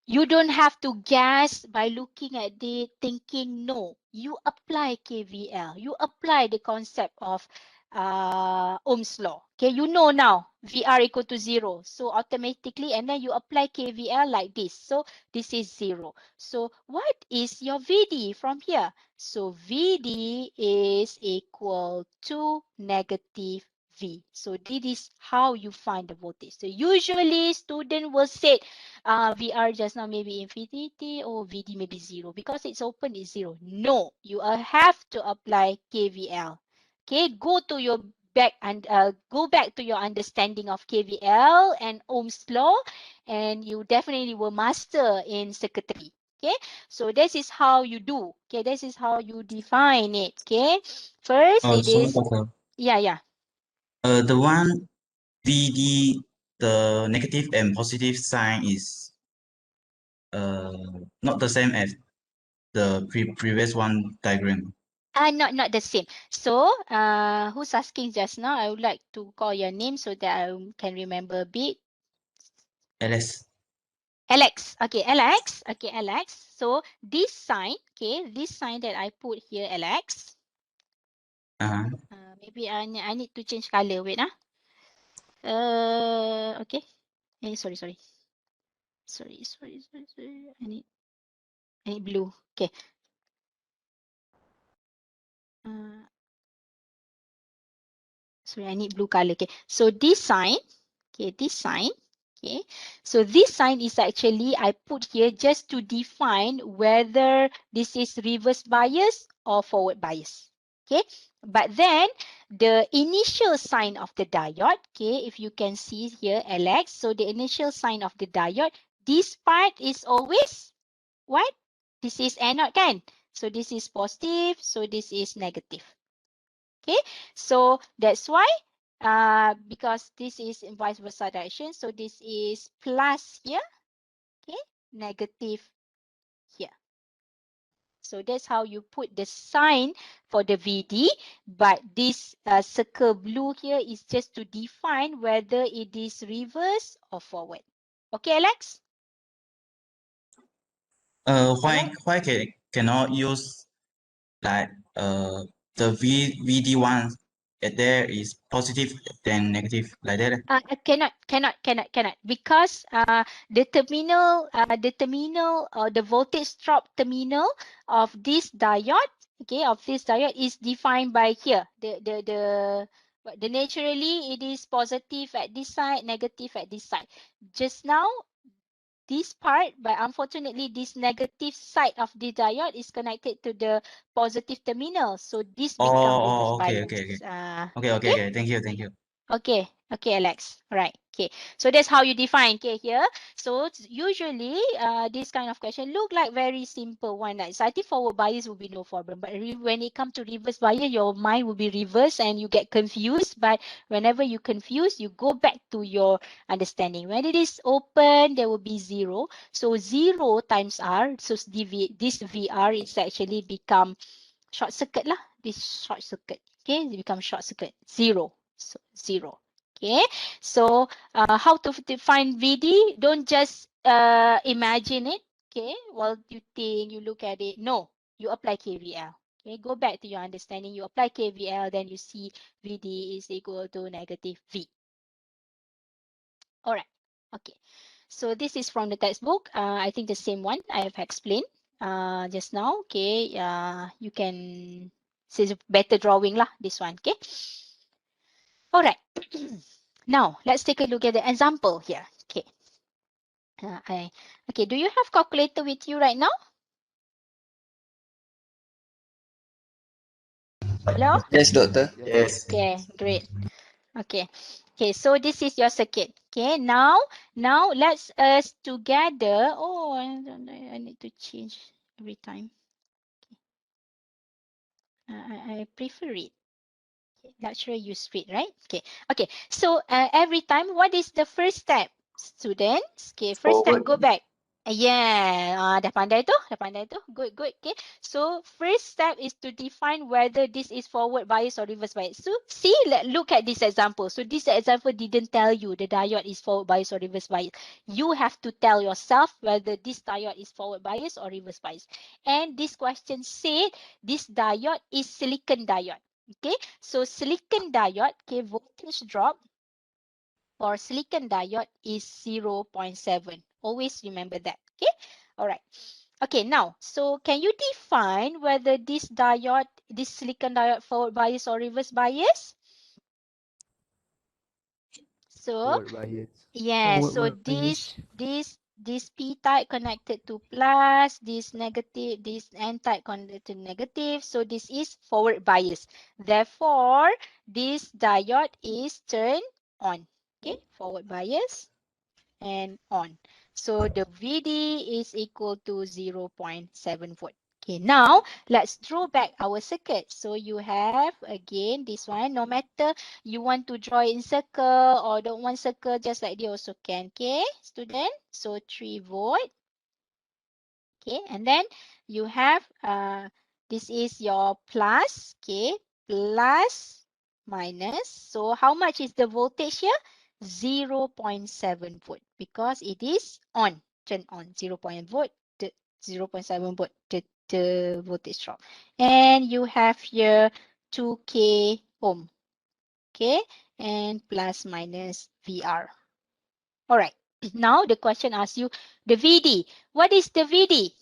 You don't have to guess by looking at it, thinking. No, you apply KVL. You apply the concept of Ohm's law. Okay, you know now VR equal to 0. So automatically, and then you apply KVL like this. So this is 0. So what is your VD from here? So VD is equal to negative V. So this is how you find the voltage. So usually student will say VR just now maybe infinity or VD maybe 0 because it's open is 0. No, you have to apply KVL. Okay, go to your back and go back to your understanding of KVL and Ohm's law, and you definitely will master in circuitry. Okay, so this is how you do. Okay, this is how you define it. Okay, first it Sorry, is Doctor. yeah. The one VD, the negative and positive sign is not the same as the previous one diagram. Not the same. So, who's asking just now? I would like to call your name so that I can remember a bit. LS. Alex. Okay, Alex. Okay, Alex. So this sign, okay, this sign that I put here, Alex. Uh-huh. Maybe I need to change color. Wait, okay. Sorry. Sorry. I need blue. Okay. Sorry, I need blue color. Okay. So this sign, okay, this sign. Okay, so this sign is actually I put here just to define whether this is reverse bias or forward bias. Okay, but then the initial sign of the diode, okay, if you can see here, Alex, so the initial sign of the diode, this part is always what? This is anode, kan? So this is positive, so this is negative. Okay, so that's why because this is in vice versa direction, so this is plus here, okay, negative here. So that's how you put the sign for the VD, but this circle blue here is just to define whether it is reverse or forward. Okay, Alex? Why cannot use like the VD one there is positive then negative like that? Cannot because the terminal or the voltage drop terminal of this diode, okay, of this diode is defined by here. The naturally it is positive at this side, negative at this side. Just now this part, but unfortunately this negative side of the diode is connected to the positive terminal, so this become reverse Okay. bias. Okay. Thank you. Okay, Alex. All right. Okay, so that's how you define. Okay, here. So usually, this kind of question look like very simple one. So I think forward bias will be no problem, but when it comes to reverse bias, your mind will be reversed and you get confused. But whenever you confuse, you go back to your understanding. When it is open, there will be 0. So 0 times R. So this VR is actually become short circuit lah. This short circuit. Okay, it becomes short circuit. 0. So 0. Okay, so how to define VD? Don't just imagine it. Okay, while you think, you look at it. No, you apply KVL. Okay, go back to your understanding. You apply KVL, then you see VD is equal to negative V. All right. Okay. So this is from the textbook. I think the same one I have explained just now. Okay. You can see the better drawing lah. This one. Okay. All right. Now let's take a look at the example here. Okay. Okay. Do you have calculator with you right now? Hello. Yes, doctor. Yes. Okay. Great. Okay. Okay, so this is your circuit. Okay, now let's us together. Oh, I need to change every time. I prefer it. Okay, natural use rate, right? Okay. Okay. So every time, what is the first step, students? Okay, first step, go Forward. back. Yeah, dah pandai tu, Good, good. Okay. So first step is to define whether this is forward bias or reverse bias. So see, look at this example. So this example didn't tell you the diode is forward bias or reverse bias. You have to tell yourself whether this diode is forward bias or reverse bias. And this question said this diode is silicon diode. Okay, so silicon diode, okay, voltage drop for silicon diode is 0.7. Always remember that. Okay, all right. Okay, now, so can you define whether this diode, this silicon diode forward bias or reverse bias? So Forward bias. yeah, Forward so bias. this p type connected to plus, this negative, this n type connected to negative. So this is forward bias. Therefore, this diode is turned on. Okay, forward bias and on. So the VD is equal to 0.7 volt. Okay, now let's draw back our circuit. So you have again this one, no matter you want to draw in circle or don't want circle, just like they also can. Okay, student. So 3 volt. Okay, and then you have this is your plus. Okay, plus minus. So how much is the voltage here? 0.7 volt because it is on, turn on. 0.7 volt, the voltage drop. And you have here 2k ohm. Okay, and plus minus VR. All right. Now the question asks you the VD. What is the VD?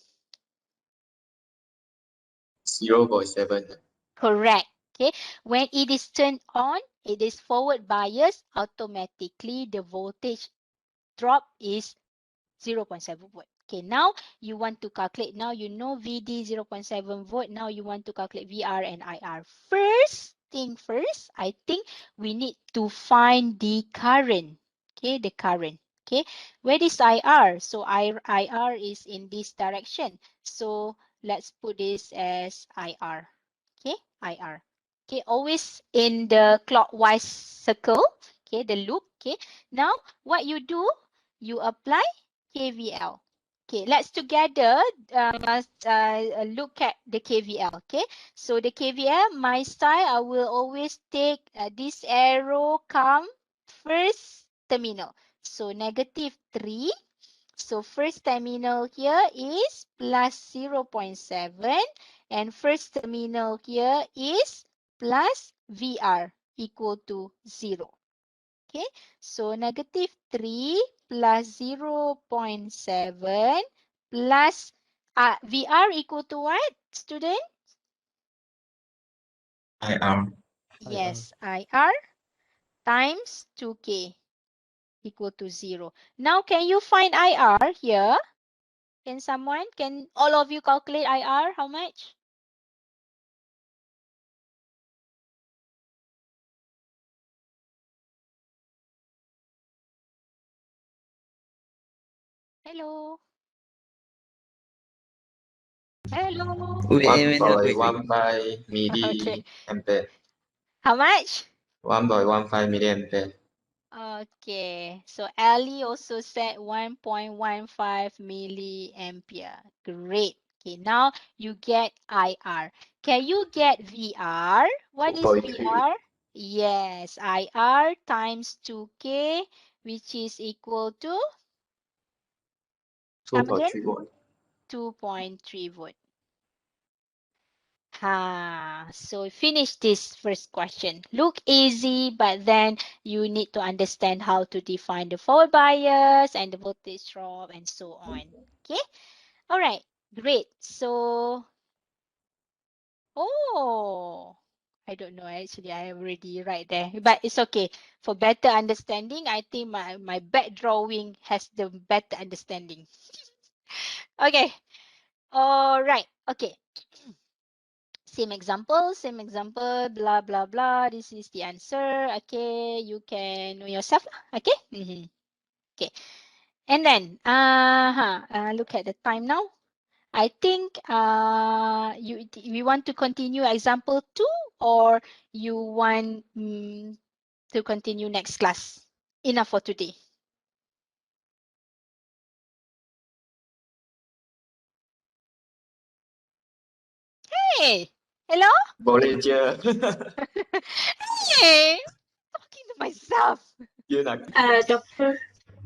0.7. Correct. Okay. When it is turned on, it is forward bias. Automatically, the voltage drop is 0.7 volt. Okay, now you want to calculate. Now you know VD 0.7 volt. Now you want to calculate VR and IR. First thing first, I think we need to find the current. Okay, the current. Okay, where is IR? So IR is in this direction. So let's put this as IR. Okay, IR. Okay, always in the clockwise circle. Okay, the loop. Okay, now what you do, you apply KVL. Okay, let's together look at the KVL. Okay, so the KVL, my style, I will always take this arrow come first terminal. So -3. So first terminal here is plus 0.7 and first terminal here is plus VR equal to 0. Okay, so -3 plus 0.7 plus VR equal to what, student? IR. Yes, IR times 2K equal to 0. Now, can you find IR here? Can someone? Can all of you calculate IR? How much? Hello. Hello. Wait, 1.15 1.15 Okay. milliampere. How much? 1.15 milliampere. Okay, so Ali also said 1.15 milliampere. Great. Okay, now you get IR. Can you get VR? What is 2.3. VR? Yes, IR times 2K, which is equal to, come again, 2.3 volt. 2.3 volt. So finish this first question. Look easy, but then you need to understand how to define the forward bias and the voltage drop and so on. Okay? All right, great. So, oh, I don't know. Actually, I already right there, but it's okay. For better understanding, I think my back drawing has the better understanding. Okay. All right. Okay. Same example, blah, blah, blah. This is the answer. Okay, you can know yourself. Okay. Okay. And then, look at the time now. I think we want to continue example 2, or you want to continue next class. Enough for today. Hey, hello. Boleh je. Hey, talking to myself. Dia nak. Doctor,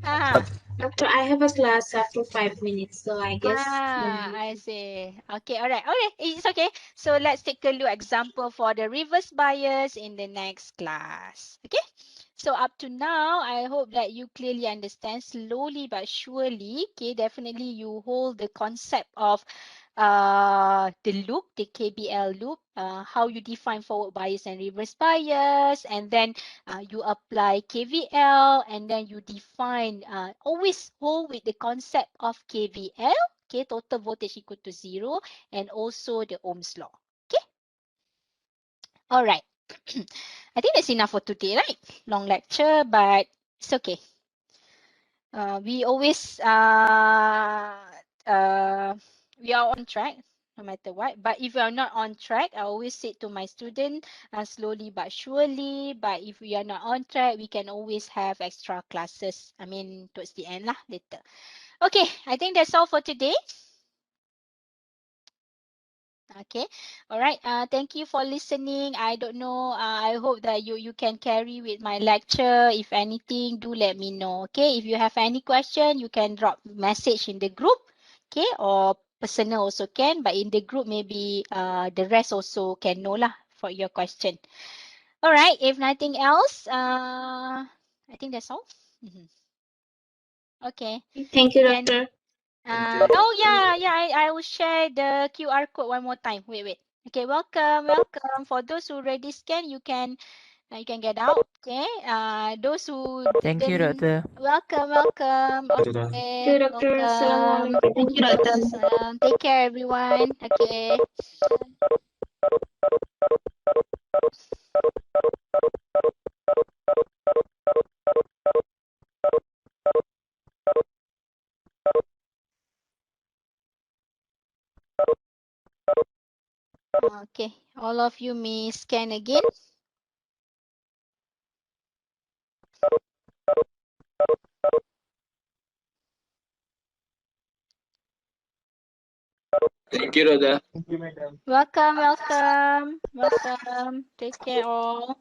Ah. Doctor, I have a class after 5 minutes, so I guess. I see. Okay, all right. Okay, it's okay. So let's take a look example for the reverse bias in the next class. Okay. So up to now, I hope that you clearly understand slowly but surely. Okay, definitely you hold the concept of the loop, the KBL loop, how you define forward bias and reverse bias, and then you apply KVL, and then you define, always hold with the concept of KVL, okay, total voltage equal to 0, and also the Ohm's law. Okay, all right. I think that's enough for today, right? Long lecture, but it's okay. We always we are on track no matter what. But if we are not on track, I always say to my student, slowly but surely. But if we are not on track, we can always have extra classes. I mean, towards the end lah, later. Okay, I think that's all for today. Okay, all right. Thank you for listening. I don't know. I hope that you can carry with my lecture. If anything, do let me know. Okay, if you have any question, you can drop message in the group. Okay, or personal also can. But in the group, maybe the rest also can know lah for your question. All right. If nothing else, I think that's all. Okay. Thank you, Then. Doctor. Thank you. Oh yeah, I will share the QR code one more time. Wait. Okay, welcome. For those who already scan, you can get out. Okay. Those who Thank you, didn't, Doctor. welcome. Doctor. Thank Okay, you, Doctor. welcome. Assalamualaikum. Thank you, Doctor. Take care, everyone. Okay. Okay, all of you may scan again. Thank you, Doctor. Welcome. Take care all.